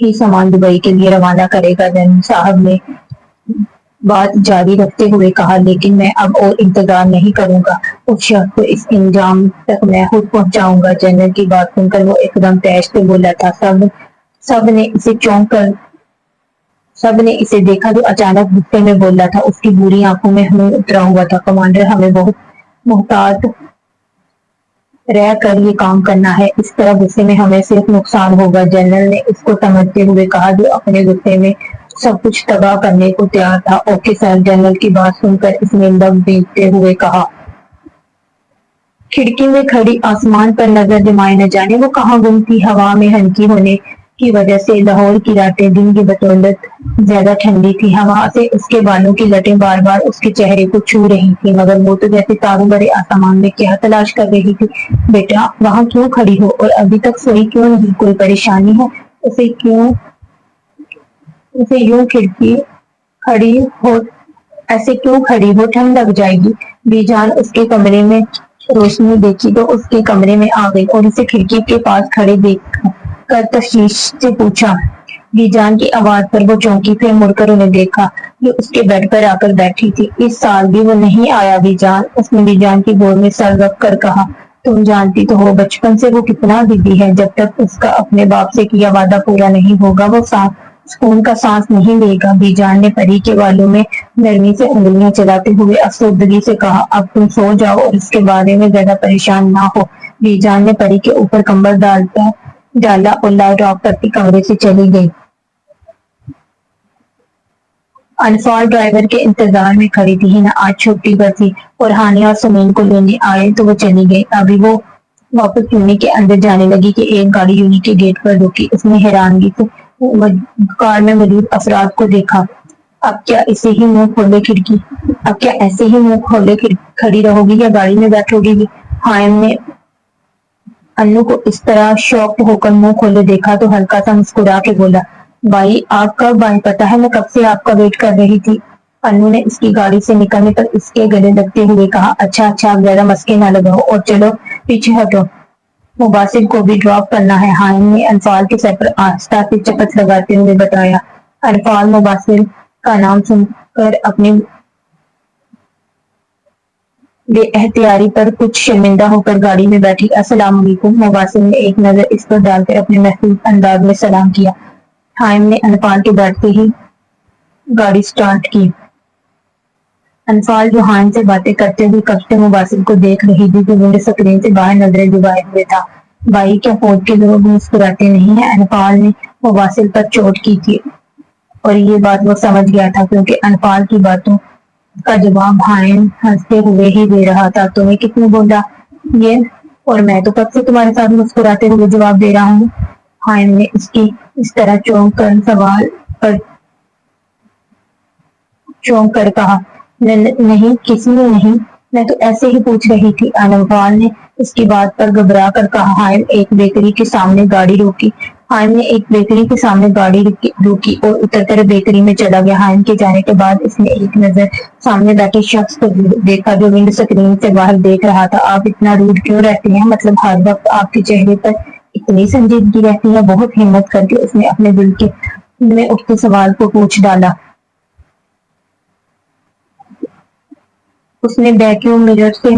ہی سامان دبئی کے لیے روانہ کرے گا۔ جنرل صاحب نے بات جاری رکھتے ہوئے کہا، لیکن میں اب اور انتظار نہیں کروں گا، اس شخص کو اس انجام تک میں خود پہنچاؤں گا۔ جنرل کی بات سن کر وہ ایک دم تیش سے بولا تھا۔ سب نے اسے دیکھا جو اچانک غصے میں بولا تھا۔ اس کی بری آنکھوں میں خون اترا ہوا تھا۔ کمانڈر، ہمیں بہت محتاط رہ کر یہ کام کرنا ہے، اس طرح غصے میں ہمیں صرف نقصان ہوگا۔ جنرل نے اس کو سمجھتے ہوئے کہا جو اپنے غصے میں سب کچھ تباہ کرنے کو تیار تھا۔ اوکے سر، جنرل کی بات سن کر اس نے لب بیچتے ہوئے کہا۔ کھڑکی میں کھڑی آسمان پر نظر جمائے نہ جانے وہ کہاں گم تھی۔ ہوا میں ہلکی ہونے کی وجہ سے لاہور کی راتیں دن کی بدولت زیادہ ٹھنڈی تھی۔ ہوا سے اس کے بالوں کی لٹیں بار بار اس کے چہرے کو چھو رہی تھی، مگر وہ تو جیسے تاروں بھرے آسمان میں کیا تلاش کر رہی تھی۔ بیٹا، وہاں کیوں کھڑی ہو اور ابھی تک سوئی کیوں نہیں؟ کوئی پریشانی ہے؟ ایسے کیوں کھڑی ہو؟ ٹھنڈ لگ جائے گی۔ بی جان اس کے کمرے میں روشنی دیکھی تو اس کے کمرے میں آ گئی اور اسے کھڑکی کے پاس کھڑے دیکھ کر تشویش سے پوچھا۔ بی جان کی آواز پر وہ چونکی، پھر مڑ کر انہیں دیکھا جو اس کے بیڈ پر آ کر بیٹھی تھی۔ اس سال بھی وہ نہیں آیا بی جان؟ اس نے بی جان کی گود میں سر رکھ کر کہا۔ تم جانتی تو ہو بچپن سے وہ کتنا ضدی ہے، جب تک اس کا اپنے باپ سے کیا وعدہ پورا نہیں ہوگا وہ سکون کا سانس نہیں لے گا۔ بی جان نے پری کے بالوں میں نرمی سے انگلیاں چلاتے ہوئے افسردگی سے کہا۔ اب تم سو جاؤ اور اس کے بارے میں زیادہ پریشان نہ ہو۔ بی جان نے پری کے اوپر کمبل ڈالا اور لائٹ آف کرتی کمرے سے چلی گئی۔ انفال ڈرائیور کے انتظار میں کھڑی تھی۔ ہنا آج چھٹی پر تھی اور ہانیہ اور سمین کو لینے آئے تو وہ چلی گئی۔ ابھی وہ واپس یونٹ کے اندر جانے لگی کہ ایک گاڑی یونٹ کے گیٹ پر رکی۔ اس نے حیرانگی سے کار میں موجود افراد کو دیکھا۔ اب کیا ایسے ہی منہ کھولے کھڑی رہو گی یا گاڑی میں بیٹھو گی؟ حائم نے انو کو اس طرح شاکڈ ہو کر منہ کھولے دیکھا تو ہلکا سا مسکرا کے بولا، بھائی آپ کب آئے؟ پتا ہے میں کب سے آپ کا ویٹ کر رہی تھی۔ انو نے اس کی گاڑی سے نکلنے پر اس کے گلے لگتے ہوئے کہا، اچھا آپ زیادہ مسکے نہ لگاؤ اور چلو پیچھے ہٹو، مباسل کو بھی ڈراپ کرنا ہے۔ حائم نے انفال کے سر پر آہستہ سے چپت لگاتے ہوئے بتایا۔ انفال مباسل کا نام سن کر اپنی بے اختیاری پر کچھ شرمندہ ہو کر گاڑی میں بیٹھی۔ السلام علیکم۔ مباسل نے ایک نظر اس پر ڈال کر اپنے محفوظ انداز میں سلام کیا۔ حائم نے انفال کے بیٹھتے ہی گاڑی سٹارٹ کی۔ انفال جو حائم سے باتیں کرتے ہوئے کب سے مباسل کو دیکھ رہی تھی، جو ونڈ سکرین سے باہر نظریں ڈبائے ہوئے تھا۔ بھائی کیا فوج کے لوگ مسکراتے نہیں ہیں؟ انفال نے مباسل پر چوٹ کی تھی اور یہ بات وہ سمجھ گیا تھا کیونکہ انفال کی باتوں کا جواب حائم ہنستے ہوئے ہی دے رہا تھا۔ تمہیں کس نے بولا یہ؟ اور میں تو کب سے تمہارے ساتھ مسکراتے ہوئے جواب دے رہا ہوں۔ حائم نے اس کی اس طرح چونک کر کہا، نہیں کسی نے نہیں، میں تو ایسے ہی پوچھ رہی تھی۔ انفال نے اس کی بات پر گھبرا کر کہا۔ حائم نے ایک بیکری کے سامنے گاڑی روکی اور اتر کر بیکری میں چلا گیا۔ حائم کے جانے کے بعد اس نے ایک نظر سامنے بیٹھے شخص کو دیکھا جو ونڈ سکرین سے باہر دیکھ رہا تھا۔ آپ اتنا روڈ کیوں رہتے ہیں؟ مطلب ہر وقت آپ کے چہرے پر اتنی سنجیدگی رہتی ہے؟ بہت ہمت کر کے اس نے اپنے دل میں اٹھتے سوال کو پوچھ ڈالا۔ اس نے ویکیوم مرر سے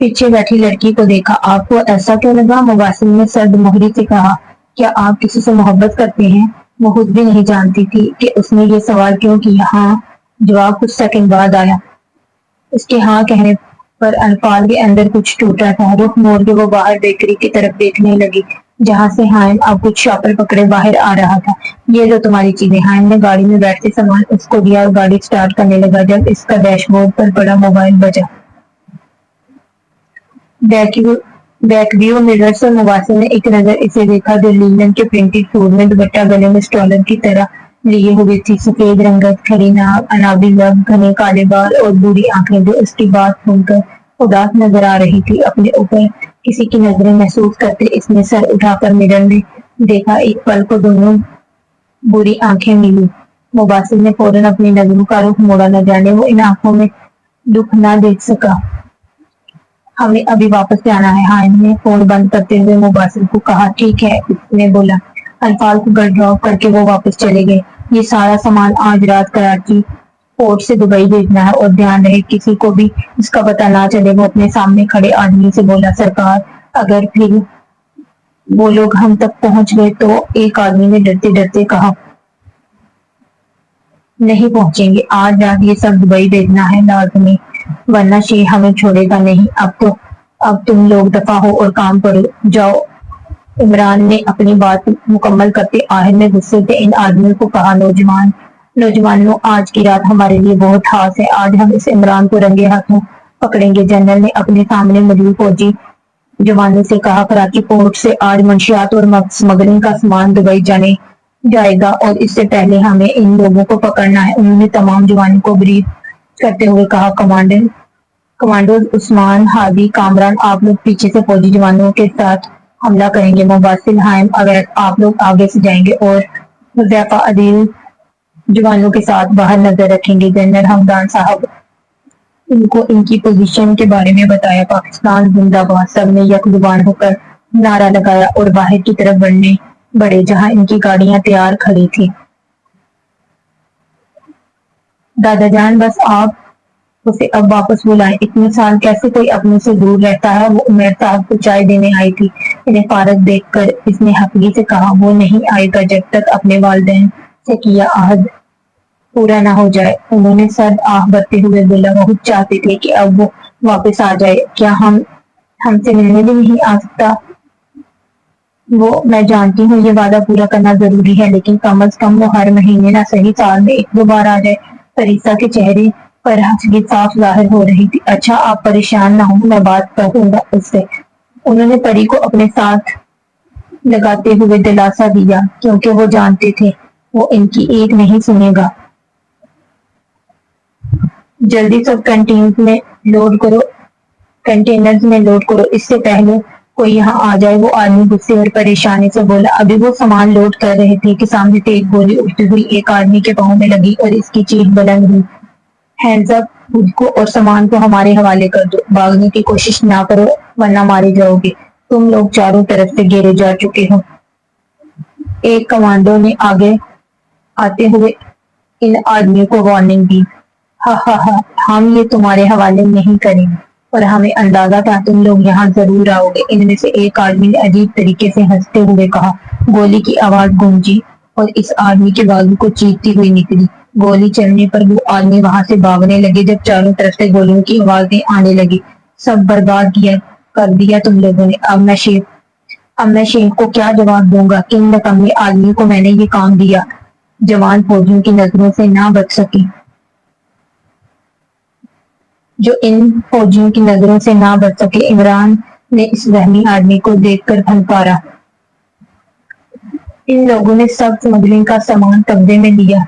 پیچھے بیٹھی لڑکی کو دیکھا۔ آپ کو ایسا کیوں لگا؟ مباسل نے سرد مہری سے کہا، کیا آپ کسی سے محبت کرتے ہیں؟ وہ خود بھی نہیں جانتی تھی کہ اس نے یہ سوال کیوں کیا۔ ہاں، جواب کچھ سیکنڈ بعد آیا۔ اس کے ہاں کہنے پر انفال کے اندر کچھ ٹوٹا تھا۔ رخ موڑ کے وہ باہر بیکری کی طرف دیکھنے لگی جہاں سے حائم اب کچھ شاپر پکڑے باہر آ رہا تھا۔ یہ لو تمہاری چیزیں۔ حائم نے گاڑی میں بیٹھتے سامان اس کو دیا اور گاڑی سٹارٹ کرنے لگا۔ جب اس کا ڈیش بورڈ پر بڑا موبائل بجا۔ بیکویو مرر سے مباسل نے ایک نظر اسے دیکھا جو لیلن کے پرنٹڈ سوٹ میں دوپٹہ گلے میں اسٹالر کی طرح لیے ہوئے تھی۔ سفید رنگت، کھلی ناک، انابی لب، گھنے کالے بال اور بوڑھی آنکھیں جو اس کی بات سن کر اداس نظر آ رہی تھی۔ اپنے اوپر کسی کی نظریں محسوس کرتے اس نے سر اٹھا کر مرر میں دیکھا۔ ایک پل کو دونوں بری آنکھیں ملی۔ مباسل نے فوراً اپنی نظروں کا رخ موڑا، نہ جانے وہ ان آنکھوں میں دکھ نہ دیکھ سکا۔ ہمیں ابھی واپس جانا ہے۔ حائم نے فون بند کرتے ہوئے مباسل کو کہا۔ ٹھیک ہے، اس نے بولا۔ الفال کو گھر ڈراپ کر کے وہ واپس چلے گئے۔ یہ سارا سامان آج رات کراچی پورٹ سے دبئی بھیجنا ہے اور دھیان رہے کسی کو بھی اس کا پتہ نہ چلے۔ وہ اپنے سامنے کھڑے آدمی سے بولا، سرکار اگر پھر وہ لوگ ہم تک پہنچ گئے تو؟ ایک آدمی نے ڈرتے ڈرتے کہا، نہیں پہنچیں گے، آج رات یہ سب دبئی بھیجنا ہے لازمی، ورنہ شیر ہمیں چھوڑے گا نہیں۔ اب تم لوگ دفع ہو اور کام کرو، جاؤ۔ عمران نے اپنی بات مکمل کرتے آخر میں غصے سے ان آدمیوں کو کہا، نوجوانوں آج کی رات ہمارے لیے بہت خاص ہے، آج ہم اس عمران کو رنگے ہاتھوں پکڑیں گے۔ جنرل نے اپنے سامنے موجود فوجی جوانوں سے کہا، کراچی پورٹ سے آج منشیات اور سمگلنگ کا سامان دبئی جائے گا اور اس سے پہلے ہمیں ان لوگوں کو پکڑنا ہے۔ انہوں نے تمام جوانوں کو بریف کرتے ہوئے کہا، کمانڈوز عثمان، ہادی، کامران، آپ لوگ پیچھے سے فوجی جوانوں کے ساتھ حملہ کریں گے۔ مباسل، حائم، اویس، آپ لوگ آگے سے جائیں گے اور حذیفہ، عدیل جوانوں کے ساتھ باہر نظر رکھیں گے۔ جنرل حمدان صاحب ان کو ان کی پوزیشن کے بارے میں بتایا۔ پاکستان زندہ باد، سب نے یک زبان ہو کر نعرہ لگایا اور باہر کی طرف بڑھے جہاں ان کی گاڑیاں تیار کھڑی تھیں۔ دادا جان، بس آپ اسے اب واپس بلائیں، اتنے سال کیسے کوئی اپنے سے دور رہتا ہے؟ وہ عمیر صاحب کو چائے دینے آئی تھی۔ انہیں فارغ دیکھ کر اس نے حقیقی سے کہا، وہ نہیں آئے گا جب تک اپنے والدین سے کیا عہد پورا نہ ہو جائے۔ انہوں نے سرد آہ بھرتے ہوئے بولا، بہت چاہتے تھے کہ اب وہ واپس آ جائے، کیا ہم سے ملنے بھی نہیں آ سکتا؟ میں جانتی ہوں یہ وعدہ پورا کرنا ضروری ہے، لیکن کم از کم وہ ہر مہینے نہ صحیح سال میں ایک دو بار آ جائے۔ فریسا کے چہرے پر ہنسی صاف ظاہر ہو رہی تھی۔ اچھا، آپ پریشان نہ ہوں، میں بات کروں گا اس سے۔ انہوں نے پری کو اپنے ساتھ لگاتے ہوئے دلاسا دیا، کیونکہ وہ جانتے تھے وہ ان کی ایک نہیں سنے گا۔ جلدی سب کنٹینرز میں لوڈ کرو، اس سے پہلے کوئی یہاں آ جائے۔ وہ آدمی غصے اور پریشانی سے بولا۔ ابھی وہ سامان لوڈ کر رہے تھے کہ سامنے سے ایک گولی اٹھتی ہوئی ایک آدمی کے پاؤں میں لگی اور اس کی چیخ بلند ہوئی، ہینڈز اپ، خود کو اور سامان کو ہمارے حوالے کر دو، بھاگنے کی کوشش نہ کرو ورنہ مارے جاؤ گے، تم لوگ چاروں طرف سے گھیرے جا چکے ہو۔ ایک کمانڈو نے آگے آتے ہوئے ان آدمیوں کو وارننگ دی، ہا ہا ہا، ہم یہ تمہارے حوالے نہیں کریں گے، اور ہمیں اندازہ تھا تم لوگ یہاں ضرور آؤ گے۔ ان میں سے ایک آدمی نے عجیب طریقے سے ہنستے ہوئے کہا۔ گولی کی آواز گونجی اور اس آدمی کے بازو کو چیرتی ہوئی نکلی۔ گولی چلنے پر وہ آدمی وہاں سے بھاگنے لگے جب چاروں طرف سے گولیوں کی آوازیں آنے لگی۔ سب برباد کر دیا تم لوگوں نے، اب میں شیر کو کیا جواب دوں گا؟ کن نکمے آدمی کو میں نے یہ کام دیا؟ جوان فوجیوں کی نظروں سے نہ بچ سکی۔ عمران نے اس وہمی آدمی کو دیکھ کر پھنکارا۔ ان لوگوں نے سب سمگلنگ کا سامان قبضے میں لیا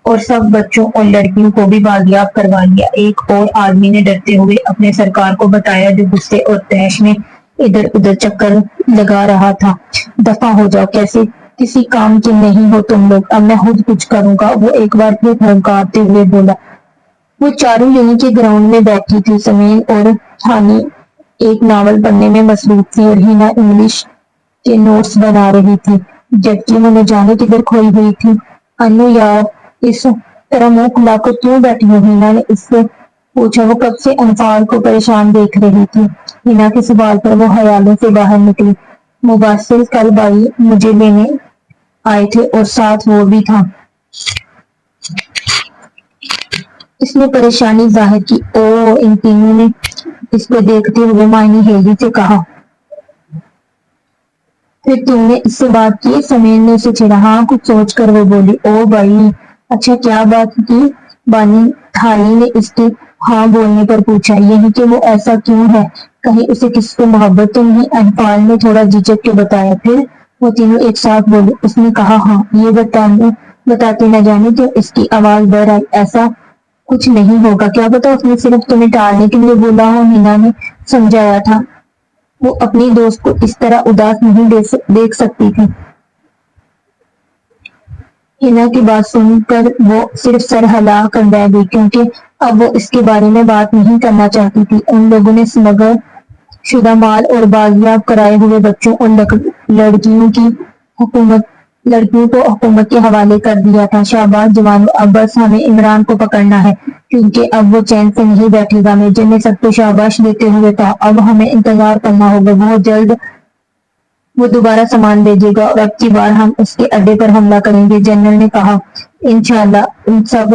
اور سب بچوں اور لڑکیوں کو بھی بازیاب کروا لیا۔ ایک اور آدمی نے ڈرتے ہوئے اپنے سرکار کو بتایا جو غصے اور طیش میں ادھر ادھر چکر لگا رہا تھا، دفع ہو جاؤ، کسی کام کے نہیں ہو تم لوگ، اب میں خود کچھ کروں گا۔ وہ ایک بار پھر پھنکارتے ہوئے بولا۔ وہ چاروں یہیں کے گراؤنڈ میں بیٹھی تھی۔ سمین اور ہانی ایک ناول پڑھنے میں مصروف تھی اور ہینا انگلش کے نوٹس بنا رہی تھی، جبکہ وہ نہ جانے کدھر کھوئی ہوئی تھی۔ انو یار، اس طرح منہ کھلا کر کیوں بیٹھی ہو؟ ہینا نے اس سے پوچھا۔ وہ کب سے انفال کو پریشان دیکھ رہی تھی۔ ہینا کے سوال پر وہ خیالوں سے باہر نکلی۔ مباسل کل بھائی مجھے لینے آئے تھے اور ساتھ وہ بھی تھا۔ اس نے پریشانی ظاہر کی۔ اوہ، ان تینوں نے اس کو دیکھتے ہوئے معنی ہیلی سے کہا۔ پھر تم نے اس سے بات کی؟ سمین نے اسے چھیڑا۔ ہاں، کچھ سوچ کر وہ بولی۔ اوہ بھائی، اچھا، کیا بات کی؟ بانی تھانی نے اس کے ہاں بولنے پر پوچھا۔ یہی کہ وہ ایسا کیوں ہے؟ کہیں اسے کسی سے محبت تو نہیں؟ انفال نے تھوڑا جھجک کے بتایا۔ پھر وہ تینوں ایک ساتھ بولے۔ اس نے کہا، ہاں، یہ بتاتے نہ جانے کیوں اس کی آواز بڑھ آئی۔ ایسا کچھ نہیں ہوگا، کیا پتا اس نے صرف تمہیں ٹالنے کے لیے بولا ہو، ہینا نے سمجھایا تھا۔ وہ اپنی دوست کو اس طرح اداس نہیں دیکھ سکتی تھی۔ ہینا کی بات سن کر وہ صرف سر ہلا کر رہ گئی، کیونکہ اب وہ اس کے بارے میں بات نہیں کرنا چاہتی تھی۔ ان لوگوں نے شدہ مال اور بازیاب کرائے ہوئے بچوں اور لڑکیوں کو حکومت کے حوالے کر دیا تھا۔ شاباش جوانو، اب بس ہمیں عمران کو پکڑنا ہے، کیونکہ اب وہ چین سے نہیں بیٹھے گا۔ میجر نے سب کو شاباش دیتے ہوئے کہا، اب ہمیں انتظار کرنا ہوگا، بہت جلد وہ دوبارہ سامان بھیجے گا اور اب کی بار ہم اس کے اڈے پر حملہ کریں گے۔ جنرل نے کہا، انشاءاللہ ان سب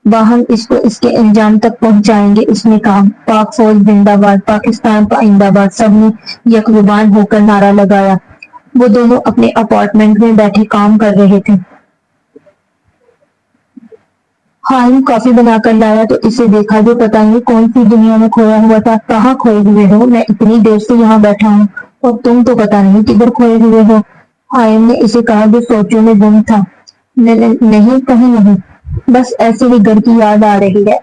باہم اس کو اس کے انجام تک پہنچائیں گے۔ اس نے کہا، پاک فوج زندہ باد، پاکستان پائندہ باد۔ سب نے یک زبان ہو کر نعرہ لگایا۔ وہ دونوں اپنے اپارٹمنٹ میں بیٹھے کام کر رہے تھے۔ حالم کافی بنا کر لایا تو اسے دیکھا جو پتہ نہیں کون سی دنیا میں کھویا ہوا تھا۔ کہاں کھوئے ہوئے ہو؟ میں اتنی دیر سے یہاں بیٹھا ہوں اور تم تو پتہ نہیں کدھر کھوئے ہوئے ہو۔ حالم نے اسے کہا جو سوچوں میں گم تھا۔ نہیں، کہیں نہیں، بس ایسے ہی گھر کی یاد آ رہی ہے۔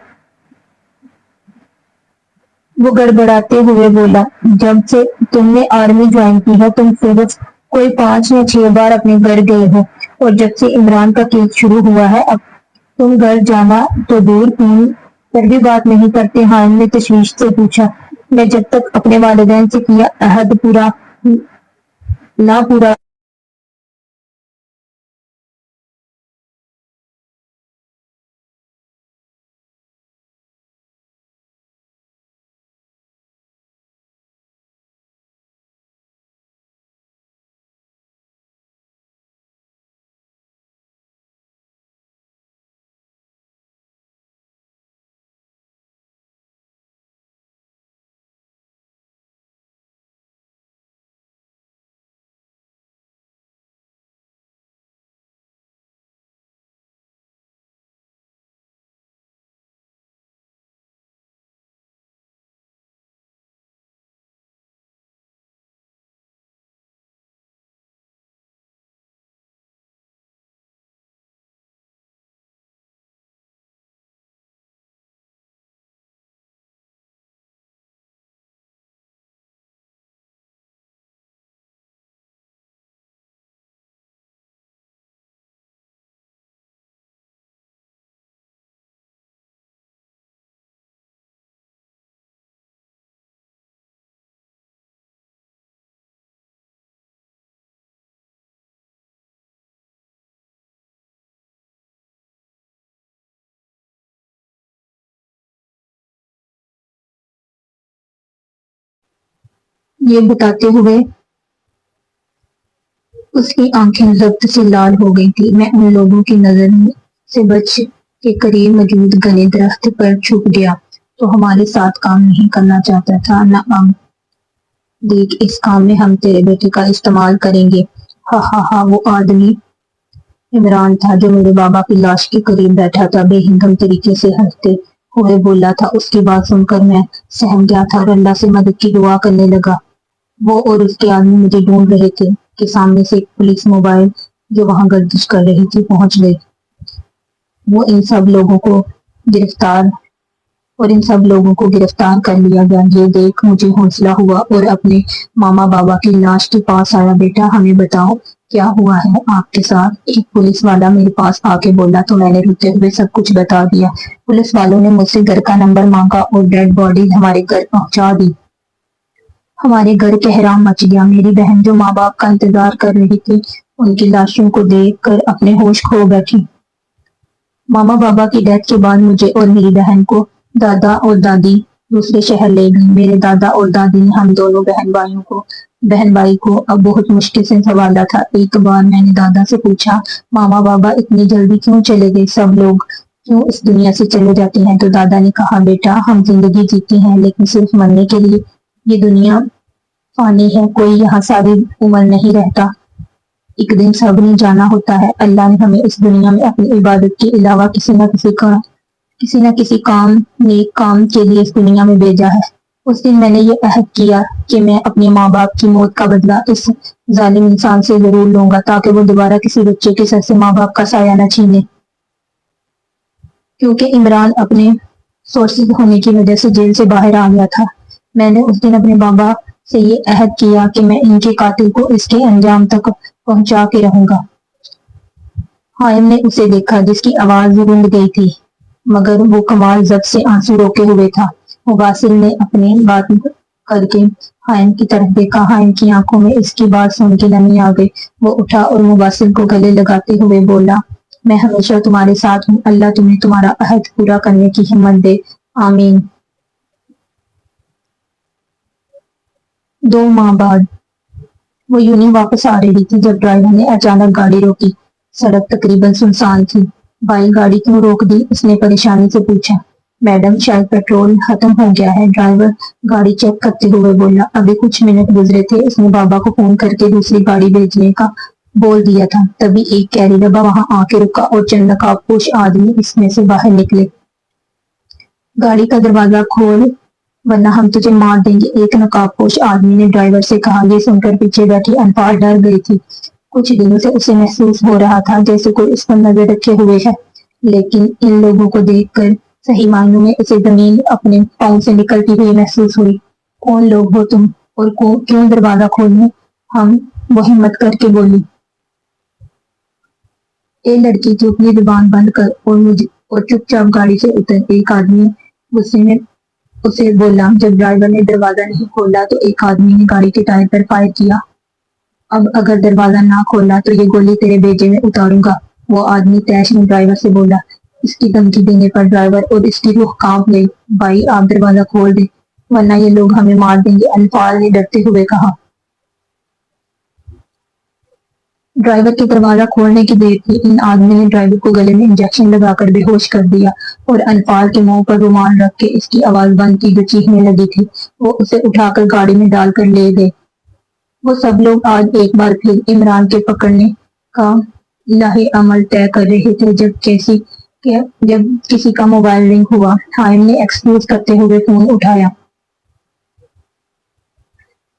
وہ گڑبڑاتے ہوئے بولا، جب سے تم نے آرمی جوائن کی ہے تم صرف کوئی 5 یا 6 بار اپنے گھر گئے ہو، اور جب سے عمران کا کیس شروع ہوا ہے اب تم گھر جانا تو دور فون پر بھی بات نہیں کرتے۔ حالم نے تشویش سے پوچھا، میں جب تک اپنے والدین سے کیا عہد نہ پورا یہ بتاتے ہوئے اس کی آنکھیں ضبط سے لال ہو گئی تھی۔ میں ان لوگوں کی نظر سے بچ کے قریب موجود گھنے درخت پر چھپ گیا تو ہمارے ساتھ کام نہیں کرنا چاہتا تھا۔ نعم دیکھ، اس کام میں ہم تیرے بیٹے کا استعمال کریں گے۔ ہا ہا ہا۔ وہ آدمی عمران تھا جو میرے بابا کی لاش کے قریب بیٹھا تھا، بے ہنگم طریقے سے ہنستے ہوئے بولا تھا۔ اس کی بات سن کر میں سہم گیا تھا اور اللہ سے مدد کی دعا کرنے لگا۔ وہ اور اس کے آدمی مجھے ڈھونڈ رہے تھے کہ سامنے سے ایک پولیس موبائل جو وہاں گردش کر رہی تھی پہنچ گئی۔ وہ ان سب لوگوں کو گرفتار کر لیا گیا۔ یہ دیکھ مجھے حوصلہ ہوا اور اپنے ماما بابا کی لاش کے پاس آیا۔ بیٹا ہمیں بتاؤ کیا ہوا ہے آپ کے ساتھ؟ ایک پولیس والا میرے پاس آ کے بولا تو میں نے روتے ہوئے سب کچھ بتا دیا۔ پولیس والوں نے مجھ سے گھر کا نمبر مانگا اور ڈیڈ باڈی ہمارے گھر پہنچا دی۔ ہمارے گھر کہرام مچ گیا۔ میری بہن جو ماں باپ کا انتظار کر رہی تھی ان کی لاشوں کو دیکھ کر اپنے ہوش کھو بیٹھی۔ ماما بابا کی ڈیتھ کے بعد مجھے اور میری بہن کو دادا اور دادی دوسرے شہر لے گئیں۔ میرے دادا اور دادی نے ہم دونوں بہن بھائی کو اب بہت مشکل سے سنبھالا تھا۔ ایک بار میں نے دادا سے پوچھا، ماما بابا اتنی جلدی کیوں چلے گئے؟ سب لوگ کیوں اس دنیا سے چلے جاتے ہیں؟ تو دادا نے کہا، بیٹا ہم زندگی جیتے ہیں لیکن صرف مرنے کے لیے۔ یہ دنیا فانی ہے، کوئی یہاں ساری عمر نہیں رہتا، ایک دن سب نے جانا ہوتا ہے۔ اللہ نے ہمیں اس دنیا میں اپنی عبادت کے علاوہ کسی نہ کسی نیک کام کے لیے اس دنیا میں بھیجا ہے۔ اس دن میں نے یہ عہد کیا کہ میں اپنے ماں باپ کی موت کا بدلہ اس ظالم انسان سے ضرور لوں گا تاکہ وہ دوبارہ کسی بچے کے سر سے ماں باپ کا سایہ نہ چھینے۔ کیونکہ عمران اپنے سورسز ہونے کی وجہ سے جیل سے باہر آ گیا تھا، میں نے اس دن اپنے بابا سے یہ عہد کیا کہ میں ان کے قاتل کو اس کے انجام تک پہنچا کے رہوں گا۔ حالم نے اسے دیکھا جس کی آواز گونج گئی تھی۔ مگر وہ کمال ضبط سے آنسو روکے ہوئے تھا۔ مباصر نے اپنی بات کر کے خائن کی طرف دیکھا۔ خائن کی آنکھوں میں اس کی بات سن کے نمی آ گئی۔ وہ اٹھا اور مباصر کو گلے لگاتے ہوئے بولا، میں ہمیشہ تمہارے ساتھ ہوں، اللہ تمہیں تمہارا عہد پورا کرنے کی ہمت دے، آمین۔ 2 ماہ بعد وہ یوں ہی واپس آ رہی تھی جب ڈرائیور نے اچانک گاڑی روکی۔ سڑک تقریباً سنسان تھی۔ بھائی گاڑی کیوں روک دی؟ اس نے پریشانی سے پوچھا۔ میڈم شاید پیٹرول ختم ہو گیا ہے، ڈرائیور گاڑی چیک کرتے ہوئے بولا۔ ابھی کچھ منٹ گزرے تھے، اس نے بابا کو فون کر کے دوسری گاڑی بھیجنے کا بول دیا تھا، تبھی ایک کیری ڈبہ وہاں آ کے رکا اور چند نقاب پوش آدمی اس میں سے باہر نکلے۔ گاڑی کا دروازہ کھول ورنہ ہم تجھے مار دیں گے، ایک نقاب پوش آدمی نے ڈرائیور سے کہا۔ یہ سن کر پیچھے بیٹھی انفال ڈر گئی تھی۔ کچھ دنوں سے اسے محسوس ہو رہا تھا جیسے کوئی اس پر نظر رکھے ہوئے ہے، لیکن ان لوگوں کو دیکھ کر صحیح معنوں میں اسے زمین اپنے پاؤں سے نکلتی ہوئی محسوس ہوئی۔ کون لوگ ہو تم اور کیوں دروازہ کھولنے ہم؟ وہ ہمت کر کے بولی۔ اے لڑکی، تو اپنی زبان بند کر اور چپ چاپ گاڑی سے اتر، ایک آدمی غصے میں اسے بولا۔ جب ڈرائیور نے دروازہ نہیں کھولا تو ایک آدمی نے گاڑی کے ٹائر پر فائر کیا۔ اب اگر دروازہ نہ کھولا تو یہ گولی تیرے بیجے میں اتاروں گا، وہ آدمی طیش میں ڈرائیور سے بولا۔ اس کی دھمکی دینے پر ڈرائیور اور اس کی روح کانپ گئی۔ بھائی آپ دروازہ کھول دیں ورنہ یہ لوگ ہمیں مار دیں گے، انفال نے ڈرتے ہوئے کہا۔ ڈرائیور کے دروازہ کھولنے کی دیر تھی، ان آدمی نے ڈرائیور کو گلے میں انجیکشن لگا کر بے ہوش کر دیا اور انفال کے منہ پر رومال رکھ کے اس کی آواز بند کی جو چیخنے لگی تھی۔ وہ اسے اٹھا کر گاڑی میں ڈال کر لے گئے۔ وہ سب لوگ آج ایک بار پھر عمران کے پکڑنے کا لاہے عمل طے کر رہے تھے جب کسی کا موبائل رنگ ہوا۔ خائن نے ایکسکیوز کرتے ہوئے فون اٹھایا۔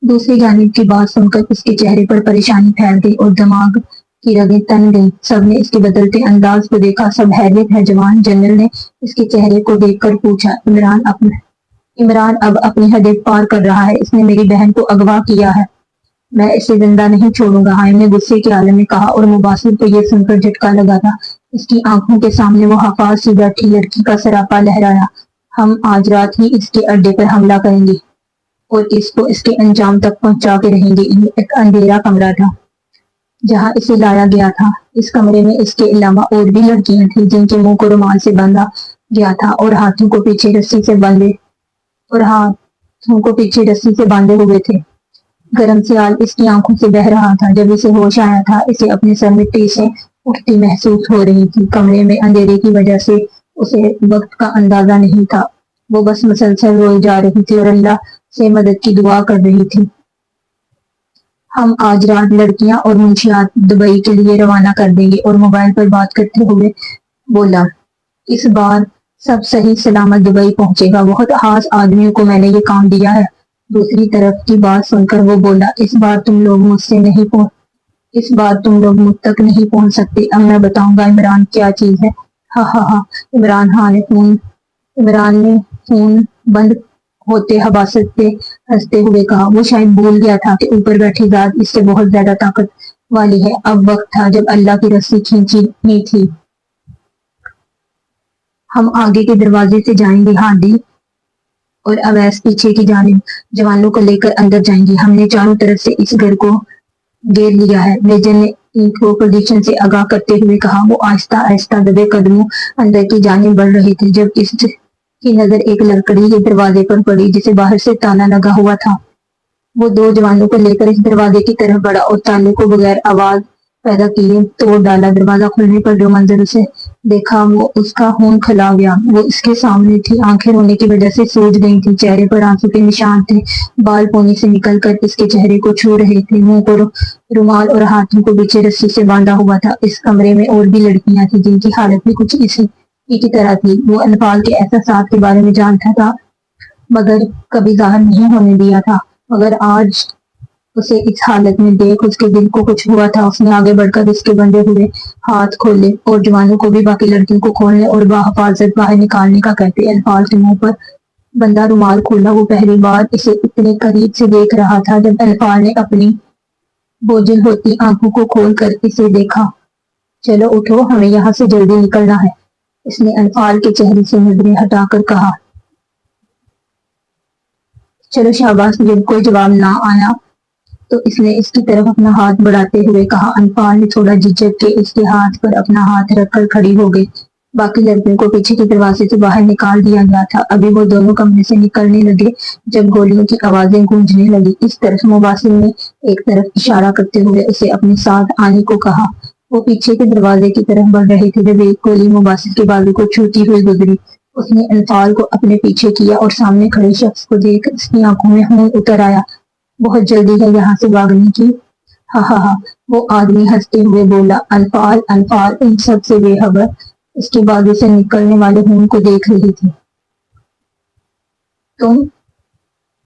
دوسری جانب کی بات سن کر اس کے چہرے پر پریشانی پھیل گئی اور دماغ کی رگیں تن گئیں۔ سب نے اس کے بدلتے انداز کو دیکھا۔ سب حیرت ہے جوان، جنرل نے اس کے چہرے کو دیکھ کر پوچھا۔ عمران اب اپنی حدیں پار کر رہا ہے، اس نے میری بہن کو اغوا کیا ہے، میں اسے زندہ نہیں چھوڑوں گا، خائن نے غصے کے عالم میں کہا اور مباصر کو یہ سن کر جھٹکا لگا تھا۔ اس کی آنکھوں کے سامنے وہ حفاظ سی بیٹھی لڑکی کا سراپا لہرایا۔ ہم آج رات ہی اس کے اڈے پر حملہ کریں گے اور اس کو اس کے انجام تک پہنچا کے رہیں گے۔ یہ ایک اندھیرا کمرہ تھا جہاں اسے لایا گیا تھا۔ اس کمرے میں اس کے علاوہ اور بھی لڑکیاں تھیں جن کے منہ کو رومال سے باندھا گیا تھا اور ہاتھوں کو پیچھے رسی سے باندھے ہوئے تھے۔ گرم سیال اس کی آنکھوں سے بہہ رہا تھا۔ جب اسے ہوش آیا تھا اسے اپنے سر میں ٹیسیں اٹھتی محسوس ہو رہی تھی۔ کمرے میں اندھیرے کی وجہ سے اسے وقت کا اندازہ نہیں تھا۔ وہ بس مسلسل روئی جا رہی تھی اور اللہ سے مدد کی دعا کر رہی تھی۔ ہم آج رات لڑکیاں اور منشیات دبئی کے لیے روانہ کر دیں گے، اور موبائل پر بات کرتے ہوئے بولا۔ اس بار سب صحیح سلامت دبئی پہنچے گا، بہت خاص آدمیوں کو میں نے یہ کام دیا ہے۔ دوسری طرف کی بات سن کر وہ بولا، اس بار تم لوگ مجھ تک نہیں پہنچ سکتے، اب میں بتاؤں گا عمران کیا چیز ہے۔ ہا ہا ہا، عمران نے فون بند ہوتے حباست سے ہنستے ہوئے کہا۔ وہ شاید بھول گیا تھا کہ اوپر بیٹھی ذات اس سے بہت زیادہ طاقت والی ہے۔ اب وقت تھا جب اللہ کی رسی کھینچنی تھی۔ ہم آگے کے دروازے سے جائیں گے، ہادی اور اویس پیچھے کی جانب جوانوں کو لے کر اندر جائیں گے۔ ہم نے چاروں طرف سے اس گھر کو گھیر لیا ہے، میجر نے ان کو پوزیشن سے آگاہ کرتے ہوئے کہا۔ وہ آہستہ آہستہ دبے قدموں اندر کی جانب بڑھ رہے تھے جب اس کی نظر ایک لکڑی کے دروازے پر پڑی جسے باہر سے تالا لگا ہوا تھا۔ وہ 2 جوانوں کو لے کر اس دروازے کی طرف بڑھا اور تالے کو بغیر آواز پیدا کیے توڑ ڈالا۔ دروازہ کھلنے پر جو منظر اسے دیکھا وہ اس کا خون کھلا گیا۔ وہ اس کے سامنے تھی، آنکھیں رونے کی وجہ سے سوج گئی تھیں، چہرے پر آنسو کے نشان تھے، بال پونی سے نکل کر اس کے چہرے کو چھو رہے تھے، منہ کو رومال اور ہاتھوں کو پیچھے رسی سے باندھا ہوا تھا۔ اس کمرے میں اور بھی لڑکیاں تھیں جن کی حالت بھی کچھ اسی کی طرح تھی۔ وہ انفال کے احساسات کے بارے میں جانتا تھا مگر کبھی ظاہر نہیں ہونے دیا تھا، مگر آج اسے اس حالت میں دیکھ اس کے دل کو کچھ ہوا تھا۔ اس نے آگے بڑھ کر اس کے بندھے ہوئے ہاتھ کھولے اور جوانوں کو بھی باقی لڑکیوں کو کھولنے اور بحفاظت باہر نکالنے کا کہتے انفال کے منہ پر بندھا رومال کھولا۔ وہ پہلی بار اسے اتنے قریب سے دیکھ رہا تھا جب انفال نے اپنی بوجھل ہوتی آنکھوں کو کھول کر اسے دیکھا۔ چلو اٹھو، ہمیں یہاں سے جلدی نکلنا ہے۔ اس نے انفال کے چہرے سے نظریں ہٹا کر کہا۔ چلو شاباش، جب کوئی جواب نہ آیا تو اس نے اس کی طرف اپنا ہاتھ بڑھاتے ہوئے کہا۔ انفال نے تھوڑا جھجک کے اس کے ہاتھ پر اپنا ہاتھ رکھ کر کھڑی ہو گئی۔ باقی لڑکیوں کو پیچھے کے دروازے سے باہر نکال دیا گیا تھا۔ ابھی وہ دونوں کمرے سے نکلنے لگے جب گولیوں کی آوازیں گونجنے لگی۔ اس طرف مباسل نے ایک طرف اشارہ کرتے ہوئے اسے اپنے ساتھ آنے کو کہا۔ وہ پیچھے کے دروازے کی طرف بڑھ رہے تھے جب ایک گولی مباسل کے بازو کو چھوتی ہوئی گزری۔ اس نے انفال کو اپنے پیچھے کیا اور سامنے کھڑے شخص کو دیکھ اس کی آنکھوں میں خون اتر آیا۔ بہت جلدی ہے یہاں سے بھاگنے کی؟ ہا ہا ہا، وہ آدمی ہنستے ہوئے بولا۔ انفال ان سب سے بے خبر اس کے بازو سے نکلنے والے خون کو دیکھ رہی تھی۔ تم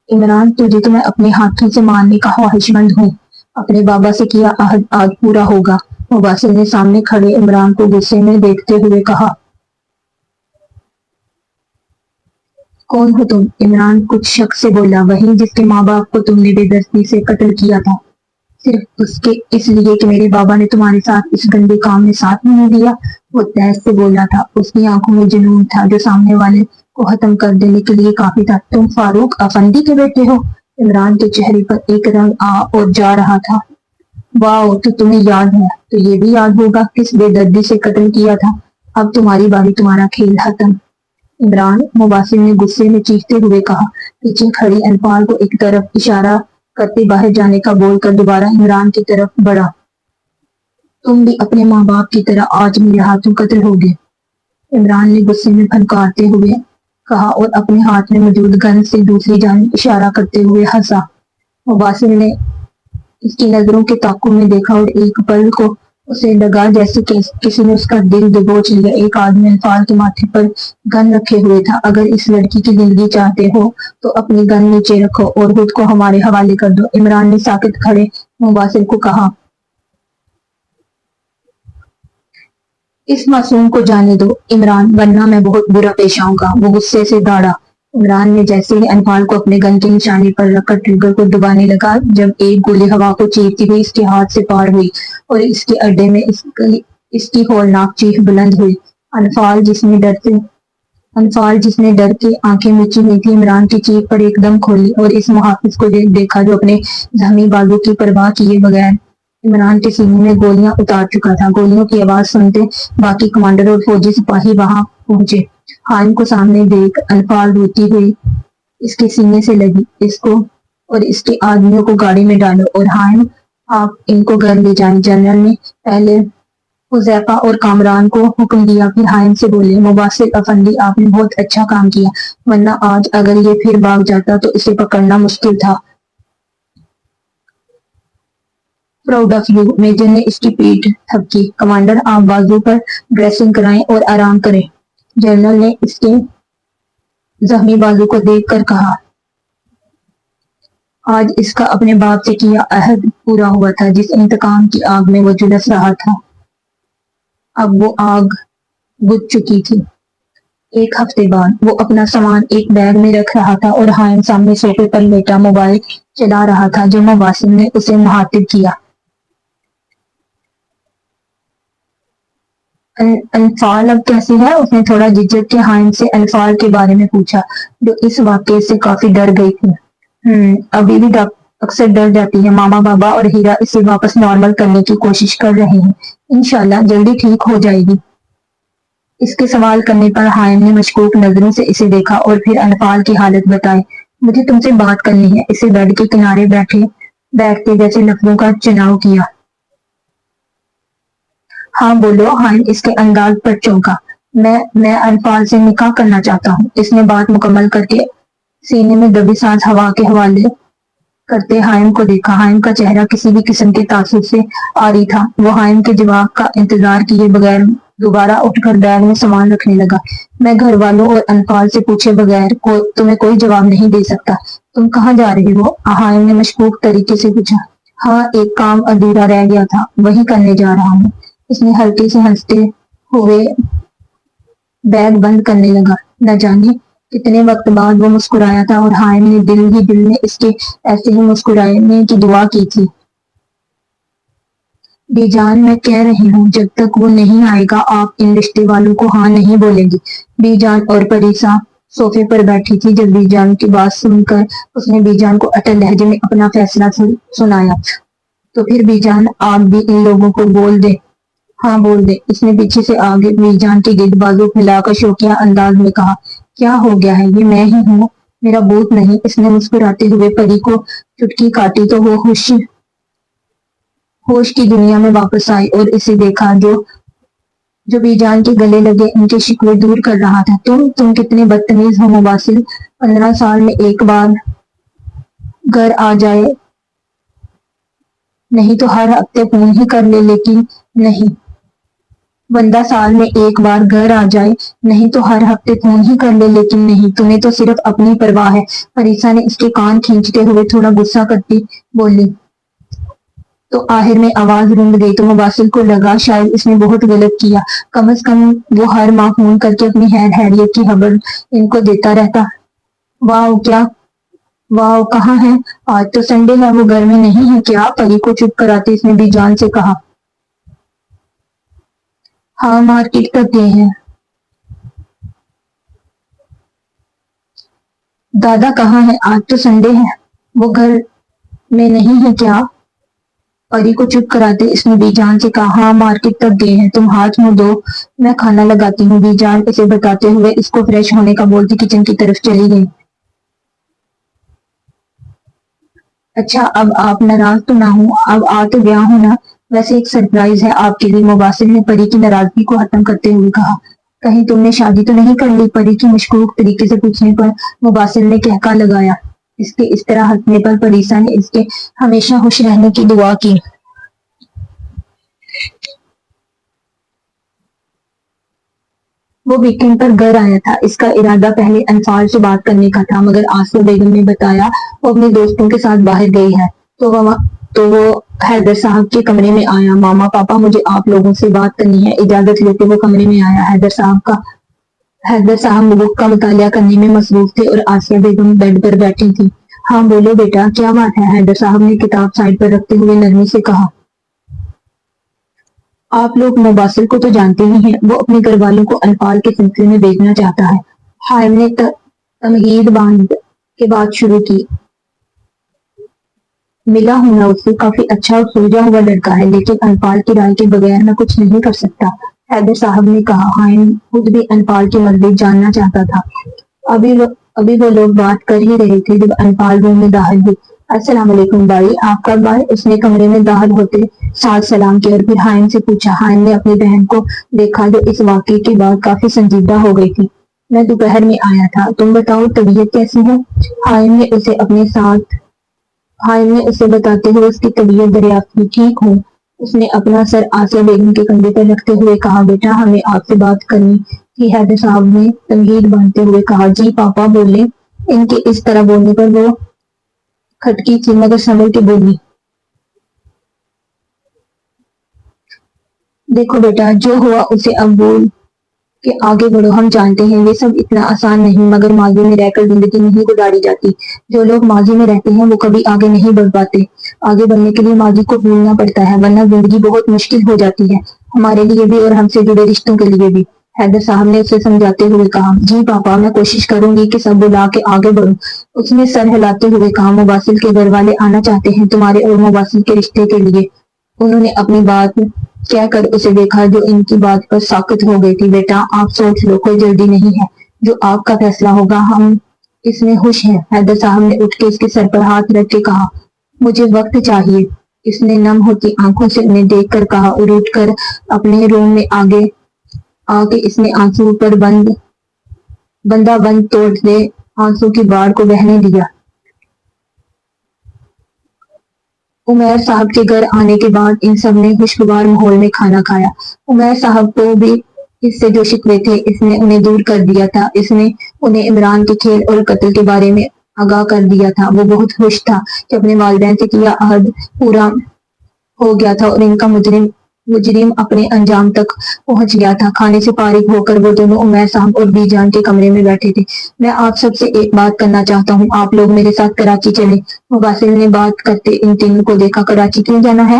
عمران، تجھے تو میں اپنے ہاتھوں سے مارنے کا خواہش مند ہوں۔ اپنے بابا سے کیا عہد آج پورا ہوگا۔ مباسل نے سامنے کھڑے عمران کو غصے میں دیکھتے ہوئے کہا۔ کون ہو تم؟ عمران کچھ شک سے بولا۔ وہی جس کے ماں باپ کو تم نے بے دردی سے قتل کیا تھا، صرف اس لیے کہ میرے بابا نے تمہارے ساتھ اس گندے کام میں ساتھ نہیں دیا، وہ تیز سے بولا تھا۔ اس کی آنکھوں میں جنون تھا جو سامنے والے کو ختم کر دینے کے لیے کافی تھا۔ تم فاروق افندی کے بیٹے ہو؟ عمران کے چہرے پر ایک رنگ آ اور جا رہا تھا۔ واؤ، تو تمہیں یاد ہے، تو یہ بھی یاد ہوگا کس بے دردی سے قتل کیا تھا۔ اب تمہاری باری، تمہارا کھیل ختم۔ عمران، مباسل نے غصے میں چیختے ہوئے کہا۔ پیچھے کھڑی انفال کو ایک طرف اشارہ کرتے باہر جانے کا بول کر دوبارہ عمران کی طرف بڑھا۔ تم بھی اپنے ماں باپ کی طرح آج میرے ہاتھوں قتل ہوگے، عمران نے غصے میں پھنکارتے ہوئے کہا اور اپنے ہاتھ میں موجود گن سے دوسری جانب اشارہ کرتے ہوئے ہنسا۔ مباسل نے اس کی نظروں کے تعاقب میں دیکھا اور ایک پل کو اسے لگا جیسے کسی نے اس کا دل دبوچ لیا۔ ایک آدمی انفال کے ماتھے پر گن رکھے ہوئے تھا۔ اگر اس لڑکی کی زندگی چاہتے ہو تو اپنی گن نیچے رکھو اور خود کو ہمارے حوالے کر دو، عمران نے ساکت کھڑے مباسل کو کہا۔ اس معصوم کو جانے دو عمران، ورنہ میں بہت برا پیش آؤں گا، وہ غصے سے داڑا۔ عمران نے جیسے ہی انفال کو اپنے گن کے نشانے پر رکھ کر ٹریگر کو دبانے لگا جب ایک گولی ہوا کو چیرتی ہوئی اس کے ہاتھ سے پار ہوئی اور اس کے اڈے میں اس کی ہولناک چیخ بلند ہوئی۔ انفال جس نے ڈر کے آنکھیں مچی ہوئی تھی، عمران کی چیخ پر ایک دم کھولی اور اس محافظ کو دیکھا جو اپنے زخمی بازو کی پرواہ کیے بغیر عمران کے سینے میں گولیاں اتار چکا تھا۔ گولیوں کی آواز سنتے باقی کمانڈر اور فوجی سپاہی وہاں پہنچے۔ حائم کو سامنے دیکھ انفال روتی ہوئی اس کے سینے سے لگی۔ اس کو اور اس کے آدمیوں کو گاڑی میں ڈالو اور حائم، آپ ان کو گھر لے جائیں۔ جنرل نے پہلے حذیفہ اور کامران کو حکم دیا، پھر حائم سے بولے، مباسل افندی، آپ نے بہت اچھا کام کیا، ورنہ آج اگر یہ پھر بھاگ جاتا تو اسے پکڑنا مشکل تھا۔ پراؤڈ آف یو، میجر نے اس کی پیٹھ تھپکی۔ کمانڈر، آپ بازو پر ڈریسنگ کرائیں اور آرام کریں، جنرل نے اس کے زخمی بازو کو دیکھ کر کہا۔ آج اس کا اپنے باپ سے کیا عہد پورا ہوا تھا، جس انتقام کی آگ میں وہ جھلس رہا تھا، اب وہ آگ بجھ چکی تھی۔ ایک ہفتے بعد وہ اپنا سامان ایک بیگ میں رکھ رہا تھا اور حائم سامنے صوفے پر لیٹا موبائل چلا رہا تھا جو مباسل نے اسے مخاطب کیا۔ انفال اب کیسی ہے؟ اس نے تھوڑا جھجک کے حائم سے انفال کے بارے میں پوچھا، جو اس واقعے سے کافی ڈر گئی تھی۔ ابھی بھی اکثر ڈر جاتی ہے، ماما، بابا اور ہیرا اسے واپس نارمل کرنے کی کوشش کر رہے ہیں، انشاءاللہ جلدی ٹھیک ہو جائے گی۔ اس کے سوال کرنے پر حائم نے مشکوک نظروں سے اسے دیکھا اور پھر انفال کی حالت بتائی۔ مجھے تم سے بات کرنی ہے، اسے بیڈ کے کنارے بیٹھتے جیسے لفظوں کا چناؤ کیا۔ ہاں بولو، حائم اس کے انداز پر چونکا۔ میں انفال سے نکاح کرنا چاہتا ہوں، اس نے بات مکمل کر کے سینے میں دبی سانس ہوا کے حوالے کرتے حائم کو دیکھا۔ حائم کا چہرہ کسی بھی قسم کے تعصب سے عاری تھا۔ وہ حائم کے جواب کا انتظار کیے بغیر دوبارہ اٹھ کر بیگ میں سامان رکھنے لگا۔ میں گھر والوں اور انفال سے پوچھے بغیر تمہیں کوئی جواب نہیں دے سکتا۔ تم کہاں جا رہے ہو؟ حائم نے مشکوک طریقے سے پوچھا۔ ہاں، ایک کام ادھورا رہ گیا تھا، وہی کرنے جا رہا ہوں، اس نے ہلکے سے ہنستے ہوئے بیگ بند کرنے لگا۔ نہ جانے کتنے وقت بعد وہ مسکرایا تھا اور حائم نے دل ہی دل میں اس کے ایسے ہی مسکرانے کی دعا کی تھی۔ بی جان میں کہہ رہی ہوں جب تک وہ نہیں آئے گا آپ ان رشتے والوں کو ہاں نہیں بولیں گی۔ بی جان اور پری صاحب صوفے پر بیٹھی تھی جب بی جان کی بات سن کر اس نے بی جان کو اٹل لہجے میں اپنا فیصلہ سنایا۔ تو پھر بی جان آپ بھی ان لوگوں کو بول دیں۔ ہاں بول دیں۔ اس نے پیچھے سے آگے بی جان کے گرد بازو پھیلا کر شوخیہ انداز میں کہا۔ کیا ہو گیا ہے یہ میں ہی ہوں میرا بھوت نہیں۔ اس نے مسکراتے ہوئے پری کو چٹکی کاٹی تو وہ ہوش کی دنیا میں واپس آئی اور اسے دیکھا جو بی جان کے گلے لگے ان کے شکوے دور کر رہا تھا۔ تم کتنے بدتمیز ہو مباسل، 15 سال میں ایک بار گھر آ جائے نہیں تو ہر ہفتے فون ہی کر لے لیکن نہیں۔ بندہ سال میں ایک بار گھر آ جائے نہیں تو ہر ہفتے فون ہی کر لے لیکن نہیں۔ تمہیں تو صرف اپنی پرواہ ہے۔ پریسا نے اس کے کان کھینچتے ہوئے تھوڑا غصہ کرتی بولی۔ تو آخر میں آواز رند گئی تو مباسل کو لگا شاید اس نے بہت غلط کیا۔ کم از کم وہ ہر ماہ فون کر کے اپنی خیریت کی خبر ان کو دیتا رہتا۔ واؤ کہاں ہے؟ آج تو سنڈے ہے وہ گھر میں نہیں ہے کیا؟ پری کو چپ کراتے اس نے بی جان سے کہا۔ ہاں مارکیٹ تک گئے ہیں۔ دادا کہاں ہے؟ آج تو سنڈے ہے وہ گھر میں نہیں ہے کیا؟ پری کو چپ کراتے اس نے بی جان سے کہا۔ ہاں مارکیٹ تک گئے ہیں۔ تم ہاتھ منہ دھو میں کھانا لگاتی ہوں۔ بی جان اسے بتاتے ہوئے اس کو فریش ہونے کا بولتی کچن کی طرف چلی گئی۔ اچھا اب آپ ناراض تو نہ ہوں، اب آ تو گیا ہوں نا، ویسے ایک سرپرائز ہے آپ کے لیے۔ مباسل نے پری کی ناراضگی کو ختم کرتے ہوئے کہا۔ کہیں تم نے شادی تو نہیں کر لی؟ پری کی مشکوک طریقے سے پوچھنے پر مباسل نے کہکا لگایا۔ اس کے اس طرح ہنسنے پر پریسا نے اس کے ہمیشہ خوش رہنے کی دعا کی۔ وہ ویکینڈ پر گھر آیا تھا۔ اس کا ارادہ پہلے انفال سے بات کرنے کا تھا مگر آسیہ بیگم نے بتایا وہ اپنے دوستوں کے ساتھ باہر گئی ہے تو وہ حیدر صاحب کے کمرے میں آیا۔ ماما پاپا مجھے آپ لوگوں سے بات کرنی ہے، اجازت لیتے وہ کمرے میں آیا۔ حیدر صاحب بک کا مطالعہ کرنے میں مصروف تھے اور آسیہ بیگم بیڈ پر بیٹھی تھی۔ ہاں بولو بیٹا کیا بات ہے؟ حیدر صاحب نے کتاب سائڈ پر رکھتے ہوئے نرمی سے کہا۔ آپ لوگ مباسل کو تو جانتے ہی ہیں، وہ اپنے گھر والوں کو انفال کے سلسلے میں بھیجنا چاہتا ہے۔ حائم نے تمہید باندھ کے بات شروع کی۔ ملا ہوں میں اس سے، کافی اچھا اور سلجھا ہوا لڑکا ہے، لیکن انفال کی رائے کے بغیر میں کچھ نہیں کر سکتا، حیدر صاحب نے کہا۔ حائم خود بھی انفال کی مرضی جاننا چاہتا تھا۔ ابھی وہ لوگ بات کر ہی رہے تھے جب انفال روم میں داخل ہوئی۔ السلام علیکم بھائی، آپ کب آئے؟ اس نے کمرے میں داخل ہوتے ساتھ سلام کیا اور پھر حائم سے پوچھا۔ حائم نے اپنی بہن کو دیکھا جو اس واقعے کے بعد کافی سنجیدہ ہو گئی تھی۔ میں دوپہر میں آیا تھا، تم بتاؤ طبیعت کیسی ہے؟ حائم نے اسے بتاتے ہوئے اس کی طبیعت دریافت کی۔ ٹھیک ہوں، اس نے اپنا سر آسیہ بیگم کے کندھے پر رکھتے ہوئے کہا۔ بیٹا ہمیں آپ سے بات کرنی تھی، حیدر صاحب نے تمہید باندھتے ہوئے کہا۔ جی پاپا بولیں۔ ان کے اس طرح بولنے پر وہ کھٹکی تھی مگر سنبھل کے بولی۔ دیکھو بیٹا جو ہوا اسے اب بھول کے آگے بڑھو، ہم جانتے ہیں یہ سب اتنا آسان نہیں مگر ماضی میں رہ کر زندگی نہیں گزاری جاتی۔ جو لوگ ماضی میں رہتے ہیں وہ کبھی آگے نہیں بڑھ پاتے۔ آگے بڑھنے کے لیے ماضی کو بھولنا پڑتا ہے ورنہ زندگی بہت مشکل ہو جاتی ہے، ہمارے لیے بھی اور ہم سے جڑے رشتوں کے لیے بھی، حیدر صاحب نے اسے سمجھاتے ہوئے کہا۔ جی پاپا میں کوشش کروں گی کہ سب بلا کے آگے بڑھوں، اس نے سر ہلاتے ہوئے کہا۔ مباسل کے گھر والے آنا چاہتے ہیں تمہارے اور مباسل کے رشتے کے لیے، انہوں نے اپنی بات کہہ کر اسے دیکھا جو ان کی بات پر ساکت ہو گئی تھی۔ بیٹا آپ سوچ لو، کوئی جلدی نہیں ہے، جو آپ کا فیصلہ ہوگا ہم اس میں خوش ہیں، حیدر صاحب نے اٹھ کے اس کے سر پر ہاتھ رکھ کے کہا۔ مجھے وقت چاہیے، اس نے نم ہوتی آنکھوں سے انہیں دیکھ کر کہا اور اٹھ کر اپنے روم میں آ کے اس نے آنسو پر بندہ بند توڑ دے آنسو کی باڑ کو بہنے دیا۔ عمیر صاحب کے گھر آنے کے بعد ان سب نے خوشگوار ماحول میں کھانا کھایا۔ عمیر صاحب کو بھی اس سے جو شکوے تھے اس نے انہیں دور کر دیا تھا۔ اس نے انہیں عمران کے کھیل اور قتل کے بارے میں آگاہ کر دیا تھا۔ وہ بہت خوش تھا کہ اپنے والدین سے کیا عہد پورا ہو گیا تھا اور ان کا مجرم اپنے انجام تک پہنچ گیا تھا۔ کھانے سے فارغ ہو کر وہ دونوں عمیر صاحب اور بی جان کے کمرے میں بیٹھے تھے۔ میں آپ سب سے ایک بات کرنا چاہتا ہوں، آپ لوگ میرے ساتھ کراچی چلیں۔ مباسل نے بات کرتے ان تینوں کو دیکھا۔ کراچی کیوں جانا ہے؟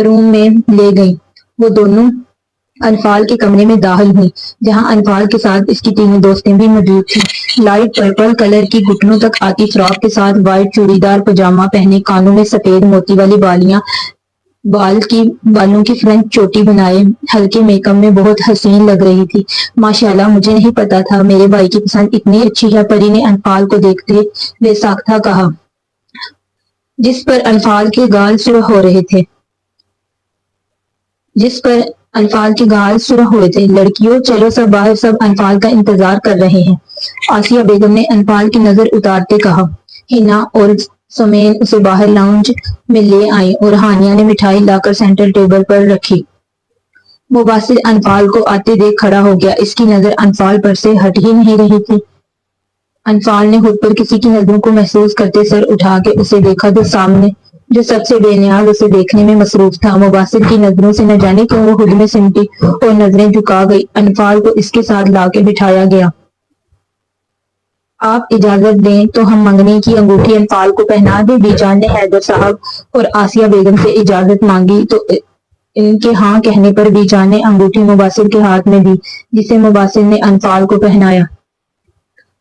روم میں لے گئی۔ وہ دونوں انفال کے کمرے میں داخل ہوئی جہاں انفال کے ساتھ اس کی تینوں دوستیں بھی موجود تھیں۔ لائٹ پرپل کلر کی گھٹنوں تک آتی فراک کے ساتھ وائٹ چوڑی دار پاجامہ پہنے، کانوں میں سفید موتی والی بالیاں، بالوں کی فرنٹ چوٹی بنائے، ہلکے میک اپ میں بہت حسین لگ رہی تھی۔ ماشاءاللہ، مجھے نہیں پتا تھا میرے بھائی کی پسند اتنی اچھی ہے، پری نے انفال کو دیکھتے بے ساختہ کہا، جس پر انفال کے گال سرخ ہو رہے تھے۔ لڑکیوں چلو سب باہر، سب انفال کا انتظار کر رہے ہیں۔ آسیہ بیگم نے انفال کی نظر اتارتے کہا۔ ہنا اور سمین اسے باہر لاؤنج میں لے آئیں اور ہانیہ نے مٹھائی لا کر سینٹر ٹیبل پر رکھی۔ مباشر انفال کو آتے دیکھ کھڑا ہو گیا، اس کی نظر انفال پر سے ہٹ ہی نہیں رہی تھی۔ انفال نے خود پر کسی کی نظروں کو محسوس کرتے سر اٹھا کے اسے دیکھا جو سب سے بے نیاز اسے دیکھنے میں مصروف تھا۔ مباشر کی نظروں سے نہ جانے کیوں وہ خود میں سمٹی اور نظریں جھکا گئی۔ انفال کو اس کے ساتھ لا کے بٹھایا گیا۔ آپ اجازت دیں تو ہم منگنی کی انگوٹھی انفال کو پہنا دیں۔ بی جان نے حیدر صاحب اور آسیہ بیگم سے اجازت مانگی تو ان کے ہاں کہنے پر بی جان نے انگوٹھی مباشر کے ہاتھ میں دی، جسے مباشر نے انفال کو پہنایا۔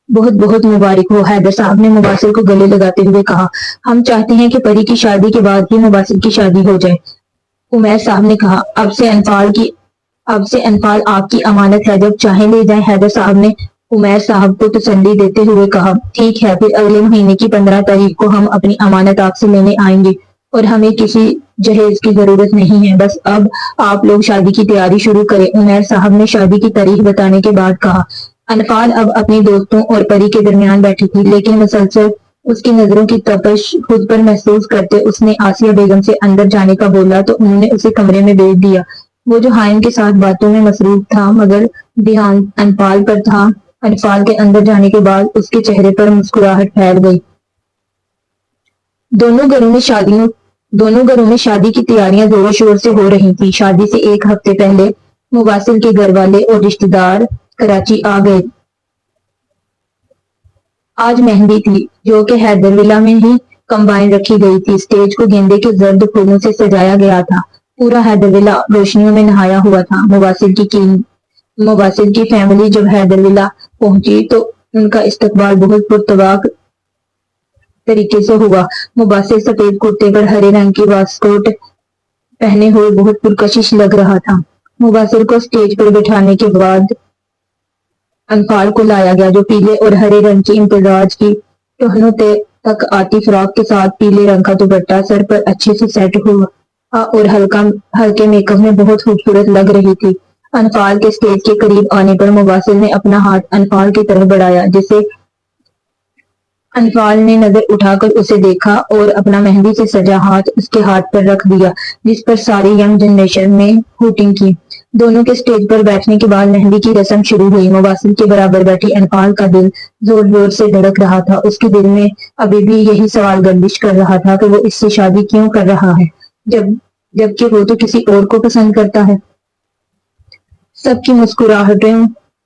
بہت بہت مبارک ہو، حیدر صاحب نے مباشر کو گلے لگاتے ہوئے کہا۔ ہم چاہتے ہیں کہ پری کی شادی کے بعد ہی مباشر کی شادی ہو جائے، عمیر صاحب نے کہا۔ اب سے انفال آپ کی امانت ہے، جب چاہیں لے جائیں، حیدر صاحب نے عمیر صاحب کو تسلی دیتے ہوئے کہا۔ ٹھیک ہے، پھر اگلے مہینے کی 15 تاریخ کو ہم اپنی امانت آپ سے لینے آئیں گے اور ہمیں کسی جہیز کی ضرورت نہیں ہے، بس اب آپ لوگ شادی کی تیاری شروع کریں، عمیر صاحب نے شادی کی تاریخ بتانے کے بعد کہا۔ انفال اب اپنی دوستوں اور پری کے درمیان بیٹھی تھی، لیکن مسلسل اس کی نظروں کی تپش خود پر محسوس کرتے اس نے آسیہ بیگم سے اندر جانے کا بولا تو انہوں نے اسے کمرے میں بھیج دیا۔ وہ جو حائم کے ساتھ باتوں میں مصروف تھا مگر دھیان انفال پر تھا۔ انفال کے اندر جانے کے بعد اس کے چہرے پر مسکراہٹ پھیل گئی۔ دونوں گھروں میں شادی کی تیاریاں زور و شور سے ہو رہی تھیں۔ شادی سے ایک ہفتے پہلے مباشر کے گھر والے اور رشتہ دار کراچی آ گئے۔ آج مہندی تھی، جو کہ حیدر ولا میں ہی کمبائن رکھی گئی تھی۔ اسٹیج کو گیندے کے زرد پھولوں سے سجایا گیا تھا۔ پورا حیدر ولا روشنیوں میں نہایا ہوا تھا۔ مباشر کی فیملی جب حیدر ولا پہنچی تو ان کا استقبال بہت پرتواق طریقے سے ہوا۔ مباشر سفید کرتے پر ہرے رنگ کی واسکوٹ پہنے ہوئے بہت پرکشش لگ رہا تھا۔ مباشر کو اسٹیج پر بٹھانے کے بعد انفال کو لایا گیا، جو پیلے اور ہرے رنگ کی امتزاج کی ٹہنوں تک آتی فراک کے ساتھ پیلے رنگ کا دوپٹہ سر پر اچھے سے سیٹ ہوا اور ہلکے میک اپ میں بہت خوبصورت لگ رہی تھی۔ انفال کے اسٹیج کے قریب آنے پر مباشر نے اپنا ہاتھ انفال کی طرف بڑھایا، جسے انفال نے نظر اٹھا کر اسے دیکھا اور اپنا مہندی سے سجا ہاتھ اس کے ہاتھ پر رکھ دیا، جس پر ساری ینگ جنریشن نے ہوٹنگ کی۔ دونوں کے اسٹیج پر بیٹھنے کے بعد مہندی کی رسم شروع ہوئی۔ مباشر کے برابر بیٹھی انفال کا دل زور زور سے دھڑک رہا تھا۔ اس کے دل میں ابھی بھی یہی سوال گردش کر رہا تھا کہ وہ اس سے شادی کیوں کر رہا ہے، جبکہ وہ تو کسی اور کو پسند کرتا ہے۔ سب کی مسکراہٹیں،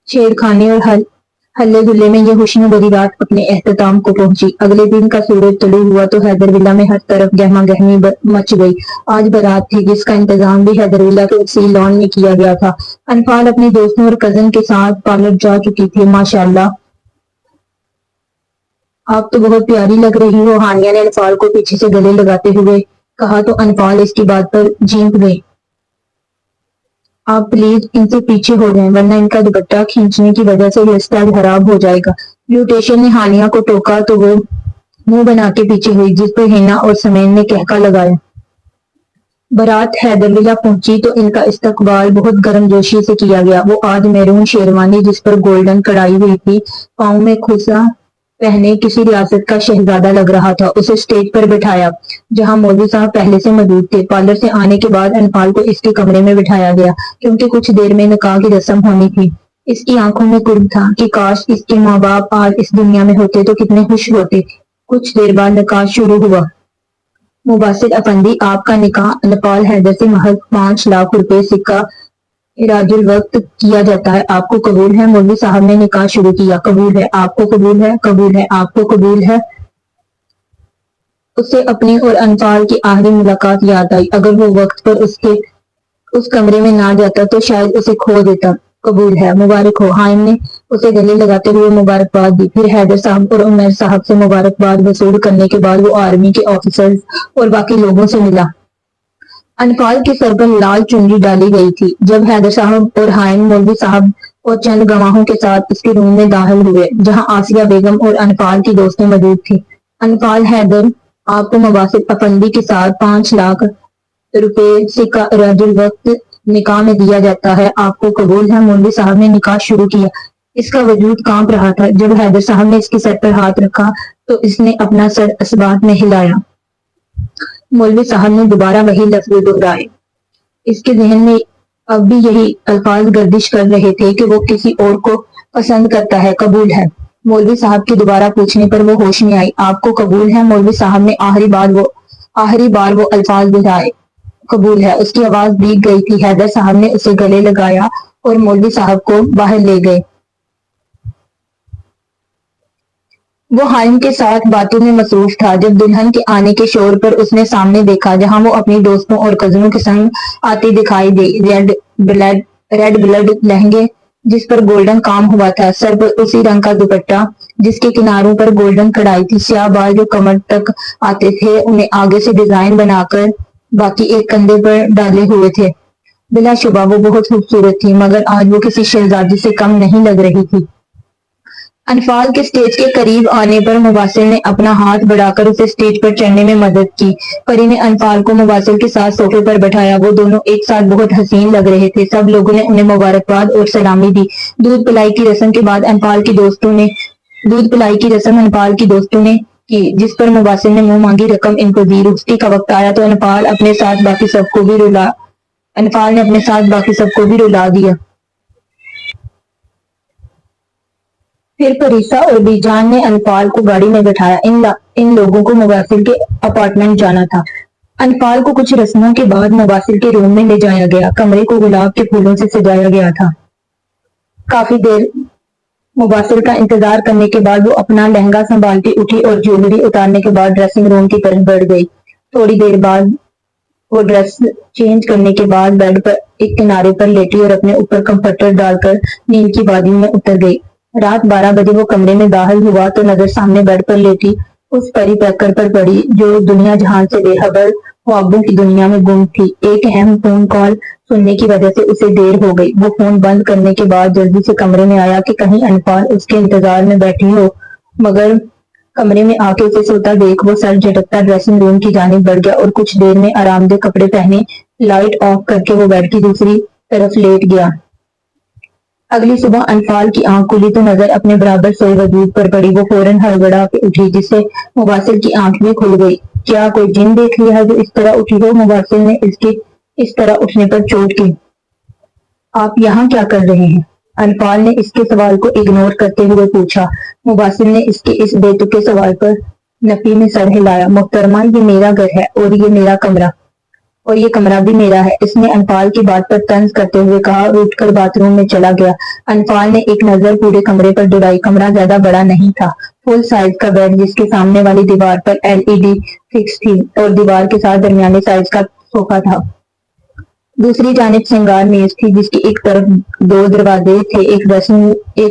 چھیڑخانی اور ہلے گلے میں یہ خوشیوں بھری رات اپنے اختتام کو پہنچی۔ اگلے دن کا سورج طلوع ہوا تو حیدر ولا میں ہر طرف گہما گہمی مچ گئی۔ آج بارات تھی، جس کا انتظام بھی حیدر ولا کے وسیع لان میں کیا گیا تھا۔ انفال اپنی دوستوں اور کزن کے ساتھ پارلر جا چکی تھی۔ ماشاءاللہ، آپ تو بہت پیاری لگ رہی ہو، ہانیہ نے انفال کو پیچھے سے گلے لگاتے ہوئے کہا تو انفال اس کی بات پر جھینک گئی۔ آپ پلیز ان سے پیچھے ہو جائیں، ورنہ ان کا دوپٹہ کھینچنے کی وجہ سے ہیئر سٹائل خراب ہو جائے گا۔ بیوٹیشین نے ہانیہ کو ٹوکا تو وہ منہ بنا کے پیچھے ہوئی، جس پر ہنا اور سمین نے کہکا لگایا۔ بارات حیدر ولا پہنچی تو ان کا استقبال بہت گرم جوشی سے کیا گیا۔ وہ آج میرون شیروانی، جس پر گولڈن کڑھائی ہوئی تھی، پاؤں میں کھوسا پہنے کسی ریاست کا شہزادہ لگ رہا تھا، اسے اسٹیج پر بٹھایا جہاں مولوی صاحب پہلے سے موجود تھے۔ پارلر سے آنے کے بعد انفال کو اس کے کمرے میں بٹھایا گیا، کیونکہ کچھ دیر میں نکاح کی رسم ہونی تھی۔ اس کی آنکھوں میں قرب تھا کہ کاش اس کے ماں باپ آج اس دنیا میں ہوتے تو کتنے خوش ہوتے۔ کچھ دیر بعد نکاح شروع ہوا۔ مباشر افندی، آپ کا نکاح انفال حیدر سے محض 5 لاکھ روپے سکہ اراج الوقت کیا جاتا ہے، آپ کو قبول ہے؟ مولوی صاحب نے نکاح شروع کیا۔ قبول ہے، آپ کو قبول ہے؟ قبول ہے، آپ کو قبول ہے؟ اسے اپنی اور انفال کی آخری ملاقات یاد آئی۔ اگر وہ وقت پر اس کمرے میں نہ جاتا تو شاید اسے کھو دیتا۔ قبول ہے، مبارک ہو۔ حائم نے اسے گلے لگاتے ہوئے مبارکباد دی۔ پھر حیدر صاحب اور عمیر صاحب سے مبارکباد وصول کرنے کے بعد وہ آرمی کے آفیسرز اور باقی لوگوں سے ملا۔ انفال کے سر پر لال چنری ڈالی گئی تھی۔ جب حیدر صاحب اور حائم مولوی صاحب اور چند گواہوں کے ساتھ اس کے روم میں داخل ہوئے جہاں آسیہ بیگم اور انفال کی دوستیں موجود تھیں۔ انفال: حیدر، آپ کو مباسط افندی کے ساتھ 5 لاکھ روپے سکہ رد الوقت نکاح میں دیا جاتا ہے، آپ کو قبول ہے؟ مولوی صاحب نے نکاح شروع کیا۔ اس کا وجود کانپ رہا تھا۔ جب حیدر صاحب نے اس کے سر پر ہاتھ رکھا تو اس نے اپنا سر اثبات میں ہلایا۔ مولوی صاحب نے دوبارہ وہی لفظ دہرائے۔ اس کے ذہن میں اب بھی یہی الفاظ گردش کر رہے تھے کہ وہ کسی اور کو پسند کرتا ہے۔ قبول ہے؟ مولوی صاحب کے دوبارہ پوچھنے پر وہ ہوش میں آئی۔ آپ کو قبول ہے؟ مولوی صاحب نے آخری بار وہ الفاظ دہرائے۔ قبول ہے۔ اس کی آواز بھیگ گئی تھی۔ حیدر صاحب نے اسے گلے لگایا اور مولوی صاحب کو باہر لے گئے۔ وہ حائم کے ساتھ باتوں میں مصروف تھا۔ جب دلہن کے آنے کے شور پر اس نے سامنے دیکھا جہاں وہ اپنی دوستوں اور کزنوں کے سنگ آتی دکھائی دی۔ ریڈ بلڈ لہنگے جس پر گولڈن کام ہوا تھا، سر پر اسی رنگ کا دوپٹہ جس کے کناروں پر گولڈن کڑھائی تھی، سیاہ بال جو کمر تک آتے تھے انہیں آگے سے ڈیزائن بنا کر باقی ایک کندھے پر ڈالے ہوئے تھے۔ بلا شبہ وہ بہت خوبصورت تھی، مگر آج وہ کسی شہزادی سے کم نہیں لگ رہی تھی۔ انفال کے سٹیج کے قریب آنے پر مباسل نے اپنا ہاتھ بڑھا کر اسے سٹیج پر چڑھنے میں مدد کی۔ پری نے انفال کو مباسل کے ساتھ صوفے پر بٹھایا۔ وہ دونوں ایک ساتھ بہت حسین لگ رہے تھے۔ سب لوگوں نے انہیں مبارکباد اور سلامی دی۔ دودھ پلائی کی رسم کے بعد انفال کی دوستوں نے کی، جس پر مباسل نے منہ مانگی رقم ان کو دی۔ رخصتی کا وقت آیا تو انفال نے اپنے ساتھ باقی سب کو بھی رلا دیا۔ پھر پریسا اور بی جان نے انفال کو گاڑی میں بٹھایا۔ ان لوگوں کو مباسل کے اپارٹمنٹ جانا تھا۔ انفال کو کچھ رسموں کے بعد مباسل کے روم میں لے جایا گیا۔ کمرے کو گلاب کے پھولوں سے سجایا گیا تھا۔ کافی دیر مباسل کا انتظار کرنے کے بعد وہ اپنا لہنگا سنبھالتی اٹھی اور جیولری اتارنے کے بعد ڈریسنگ روم کی طرف بڑھ گئی۔ تھوڑی دیر بعد وہ ڈریس چینج کرنے کے بعد بیڈ پر ایک کنارے پر لیٹی اور اپنے اوپر کمفرٹر ڈال کر نیند کی وادی میں اتر گئی۔ رات 12 بجے وہ کمرے میں داخل ہوا تو نظر سامنے بیڈ پر لیٹی اس پری پیکر پر پڑی جو دنیا جہان سے بے خبر خوابوں کی دنیا میں گم تھی۔ ایک اہم فون کال سننے کی وجہ سے اسے دیر ہو گئی۔ وہ فون بند کرنے کے بعد جلدی سے کمرے میں آیا کہ کہیں انفال اس کے انتظار میں بیٹھی ہو، مگر کمرے میں آ کے اسے سوتا دیکھ وہ سر جھٹکتا ڈریسنگ روم کی جانب بڑھ گیا اور کچھ دیر میں آرام دہ کپڑے پہنے لائٹ آف کر کے وہ بیڈ کی دوسری طرف لیٹ گیا۔ اگلی صبح انفال کی آنکھ کھلی تو نظر اپنے برابر سوئے وجود پر پڑی۔ وہ فوراً ہڑبڑا کے اٹھی جس سے مباسل کی آنکھ بھی کھل گئی۔ کیا کوئی جن دیکھ لیا ہے جو اس طرح اٹھی ہو؟ مباسل نے اس کے اس طرح اٹھنے پر چوٹ کی۔ آپ یہاں کیا کر رہے ہیں؟ انفال نے اس کے سوال کو اگنور کرتے ہوئے پوچھا۔ مباسل نے اس کے اس بے تکے سوال پر نفی میں سر ہلایا۔ محترمہ، یہ میرا گھر ہے اور یہ کمرہ بھی میرا ہے، اس نے انفال کی بات پر طنز کرتے ہوئے کہا اور اٹھ کر باتھ روم میں چلا گیا۔ انفال نے ایک نظر پورے کمرے پر دوڑائی۔ کمرہ زیادہ بڑا نہیں تھا۔ فل سائز کا بیڈ جس کے سامنے والی دیوار پر LED فکس تھی اور دیوار کے ساتھ درمیانے سائز کا صوفہ تھا۔ دوسری جانب سنگار میز تھی جس کی ایک طرف 2 دروازے تھے، ایک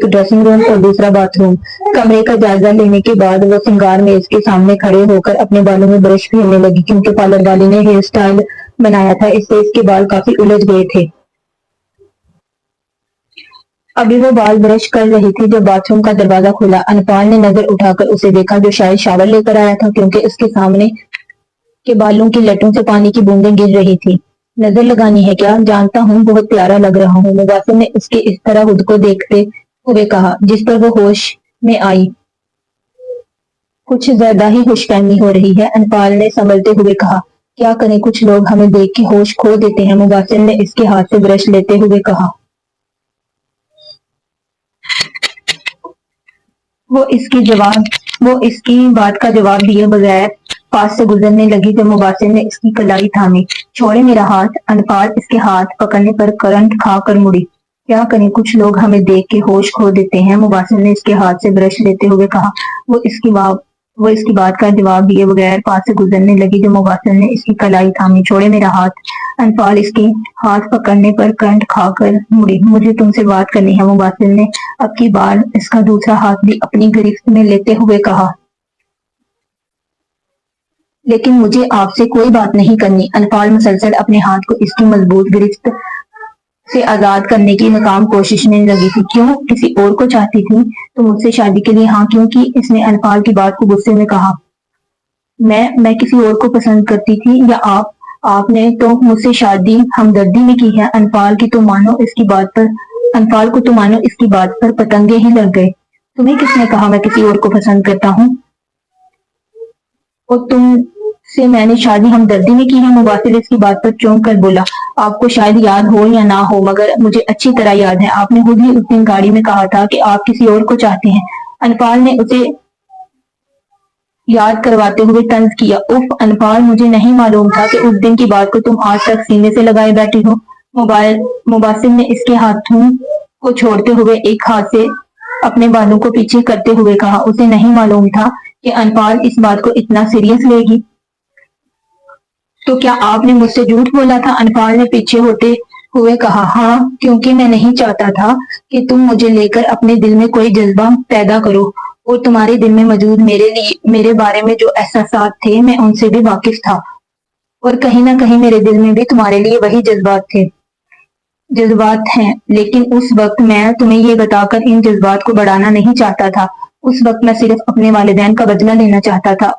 ڈریسنگ روم اور دوسرا باتھ روم۔ کمرے کا جائزہ لینے کے بعد وہ سنگار میز کے سامنے کھڑے ہو کر اپنے بالوں میں برش پھیرنے لگی کیونکہ پارلر والی نے ہیئر سٹائل بنایا تھا، اس سے اس کے بال کافی الجھ گئے تھے۔ ابھی وہ بال برش کر رہی تھی جب باتھ روم کا دروازہ کھلا۔ انفال نے نظر اٹھا کر اسے دیکھا جو شاید شاور لے کر آیا تھا کیونکہ اس کے سامنے کے بالوں کی لٹوں سے پانی کی بوندیں گر رہی تھی۔ نظر لگانی ہے کیا؟ جانتا ہوں، بہت پیارا لگ رہا ہوں، مباسل نے اس کے اس طرح خود کو دیکھتے ہوئے کہا، جس پر وہ ہوش میں آئی۔ کچھ زیادہ ہی خوش فہمی ہو رہی ہے، انفال نے سنبھلتے ہوئے کہا۔ کیا کریں، کچھ لوگ ہمیں دیکھ کے ہوش کھو دیتے ہیں، مباسل نے اس کے ہاتھ سے برش لیتے ہوئے کہا۔ وہ اس کی بات کا جواب دیے بغیر پاس سے گزرنے لگی جب مباسل نے اس کی کلائی تھامی۔ چھوڑے میرا ہاتھ، انفال اس کے ہاتھ پکڑنے پر کرنٹ کھا کر مڑی۔ کیا کریں، کچھ لوگ ہمیں دیکھ کے ہوش کھو دیتے ہیں، مباسل نے اس کے ہاتھ سے برش لیتے ہوئے کہا۔ وہ اس کی وہ اس کی بات کا جواب دیے بغیر پاس سے گزرنے لگی جو مباسل نے اس کی کلائی تھامی. چھوڑے میرا ہاتھ. انفال اس کی ہاتھ پکڑنے پر کرنٹ کھا کر مڑی. مجھے تم سے بات کرنی ہے. مباسل نے اب کی بار اس کا دوسرا ہاتھ بھی اپنی گرفت میں لیتے ہوئے کہا. لیکن مجھے آپ سے کوئی بات نہیں کرنی. انفال مسلسل اپنے ہاتھ کو اس کی مضبوط گرفت سے آزاد کرنے کی ناکام کوشش میں لگی تھی. کیوں؟ کسی اور کو چاہتی تھی تو مجھ سے شادی کے لیے ہاں کیوں کی؟ اس نے انفال کی بات کو غصے میں کہا. میں کسی اور کو پسند کرتی تھی یا آپ نے تو مجھ سے شادی ہمدردی میں کی ہے. انفال کو تو مانو اس کی بات پر پتنگے ہی لگ گئے. تمہیں کس نے کہا میں کسی اور کو پسند کرتا ہوں؟ اور تم سے میں نے شادی ہمدردی میں کی ہے. مباسل اس کی بات پر چونک کر بولا. آپ کو شاید یاد ہو یا نہ ہو مگر مجھے اچھی طرح یاد ہے. آپ نے خود ہی اس دن گاڑی میں کہا تھا کہ آپ کسی اور کو چاہتے ہیں. انفال نے اسے یاد کرواتے ہوئے طنز کیا. اف انفال مجھے نہیں معلوم تھا کہ اس دن کی بات کو تم آج تک سینے سے لگائے بیٹھی ہو. مباسل نے اس کے ہاتھوں کو چھوڑتے ہوئے ایک ہاتھ سے اپنے بالوں کو پیچھے کرتے ہوئے کہا. اسے نہیں معلوم تھا کہ انفال اس بات کو اتنا سیریس لے گی. تو کیا آپ نے مجھ سے جھوٹ بولا تھا؟ انفال نے پیچھے ہوتے ہوئے کہا. ہاں کیونکہ میں نہیں چاہتا تھا کہ تم مجھے لے کر اپنے دل میں کوئی جذبہ پیدا کرو اور تمہارے دل میں موجود میرے بارے میں جو احساسات تھے میں ان سے بھی واقف تھا اور کہیں نہ کہیں میرے دل میں بھی تمہارے لیے وہی جذبات ہیں. لیکن اس وقت میں تمہیں یہ بتا کر ان جذبات کو بڑھانا نہیں چاہتا تھا. اس وقت میں صرف اپنے والدین کا بدلہ لینا چاہتا تھا.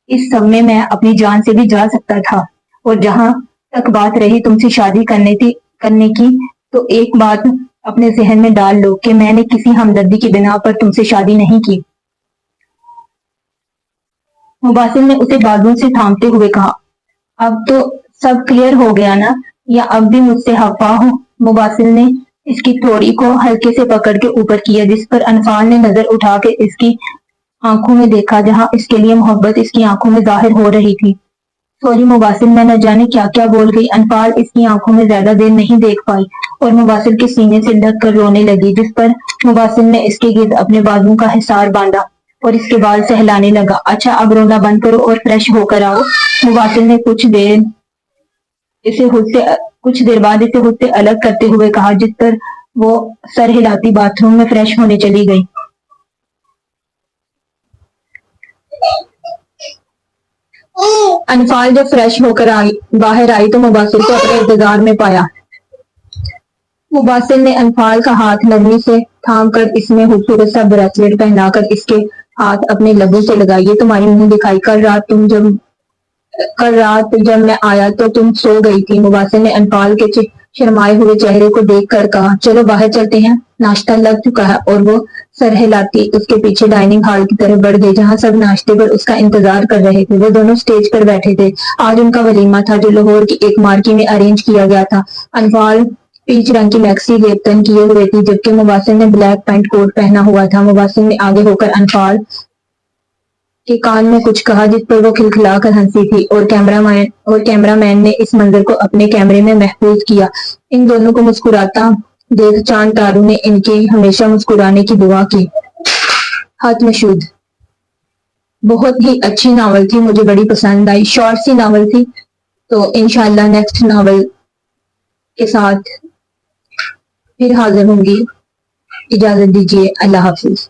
اس سب میں اپنی جان سے بھی جا سکتا تھا. اور جہاں تک بات رہی تم سے شادی کرنے کی تو ایک بات اپنے ذہن میں ڈال لو کہ میں نے کسی ہمدردی کی بنا پر تم سے شادی نہیں کی. مباسل نے اسے بازو سے تھامتے ہوئے کہا. اب تو سب کلیئر ہو گیا نا؟ یا اب بھی مجھ سے خفا ہو؟ مباسل نے اس کی تھوڑی کو ہلکے سے پکڑ کے اوپر کیا جس پر انفال نے نظر اٹھا کے اس کی آنکھوں میں دیکھا جہاں اس کے لیے محبت اس کی آنکھوں میں ظاہر ہو رہی تھی. سوری مباسل میں نہ جانے کیا کیا بول گئی. انفال اس کی آنکھوں میں زیادہ دیر نہیں دیکھ پائی اور مباسل کے سینے سے لگ کر رونے لگی جس پر مباسل نے اس کے گرد اپنے بازو کا حصار باندھا اور اس کے بال سہلانے لگا. اچھا اب رونا بند کرو اور فریش ہو کر آؤ. مباسل نے کچھ دیر بعد اسے خود سے الگ کرتے ہوئے کہا جس پر وہ سر ہلاتی باتھ روم میں فریش ہونے چلی گئی. انفال جب فریش ہو کر باہر آئی تو مباسل کو اپنے انتظار میں پایا. مباسل نے انفال کا ہاتھ نرمی سے تھام کر اس میں خوبصورت سا بریسلٹ پہنا کر اس کے ہاتھ اپنے لبوں سے لگائے. یہ تمہاری منہ دکھائی. کل رات جب میں آیا تو تم سو گئی تھی. مباسل نے انفال کے شرمائے ہوئے چہرے کو دیکھ کر کہا. چلو باہر چلتے ہیں. ناشتہ لگ چکا ہے. اور وہ سر ہلاتی اس کے پیچھے ڈائننگ ہال کی طرف بڑھ گئی جہاں سب ناشتے پر اس کا انتظار کر رہے تھے. وہ دونوں سٹیج پر بیٹھے تھے. آج ان کا ولیمہ تھا جو لاہور کی ایک مارکی میں ارینج کیا گیا تھا. انفال پیچ رنگ کی میکسی ریبتن کیے ہوئے تھی جبکہ مباسل نے بلیک پینٹ کوٹ پہنا ہوا تھا. مباسل نے آگے ہو کر انفال کے کان میں کچھ کہا جس پر وہ کھلکھلا کر ہنسی تھی اور کیمرہ مین نے اس منظر کو اپنے کیمرے میں محفوظ کیا. ان دونوں کو مسکراتا دیکھ چاند تاروں نے ان کے ہمیشہ مسکرانے کی دعا کی. خط مشہود بہت ہی اچھی ناول تھی. مجھے بڑی پسند آئی. شارٹ سی ناول تھی. تو انشاءاللہ نیکسٹ ناول کے ساتھ پھر حاضر ہوں گی. اجازت دیجیے. اللہ حافظ.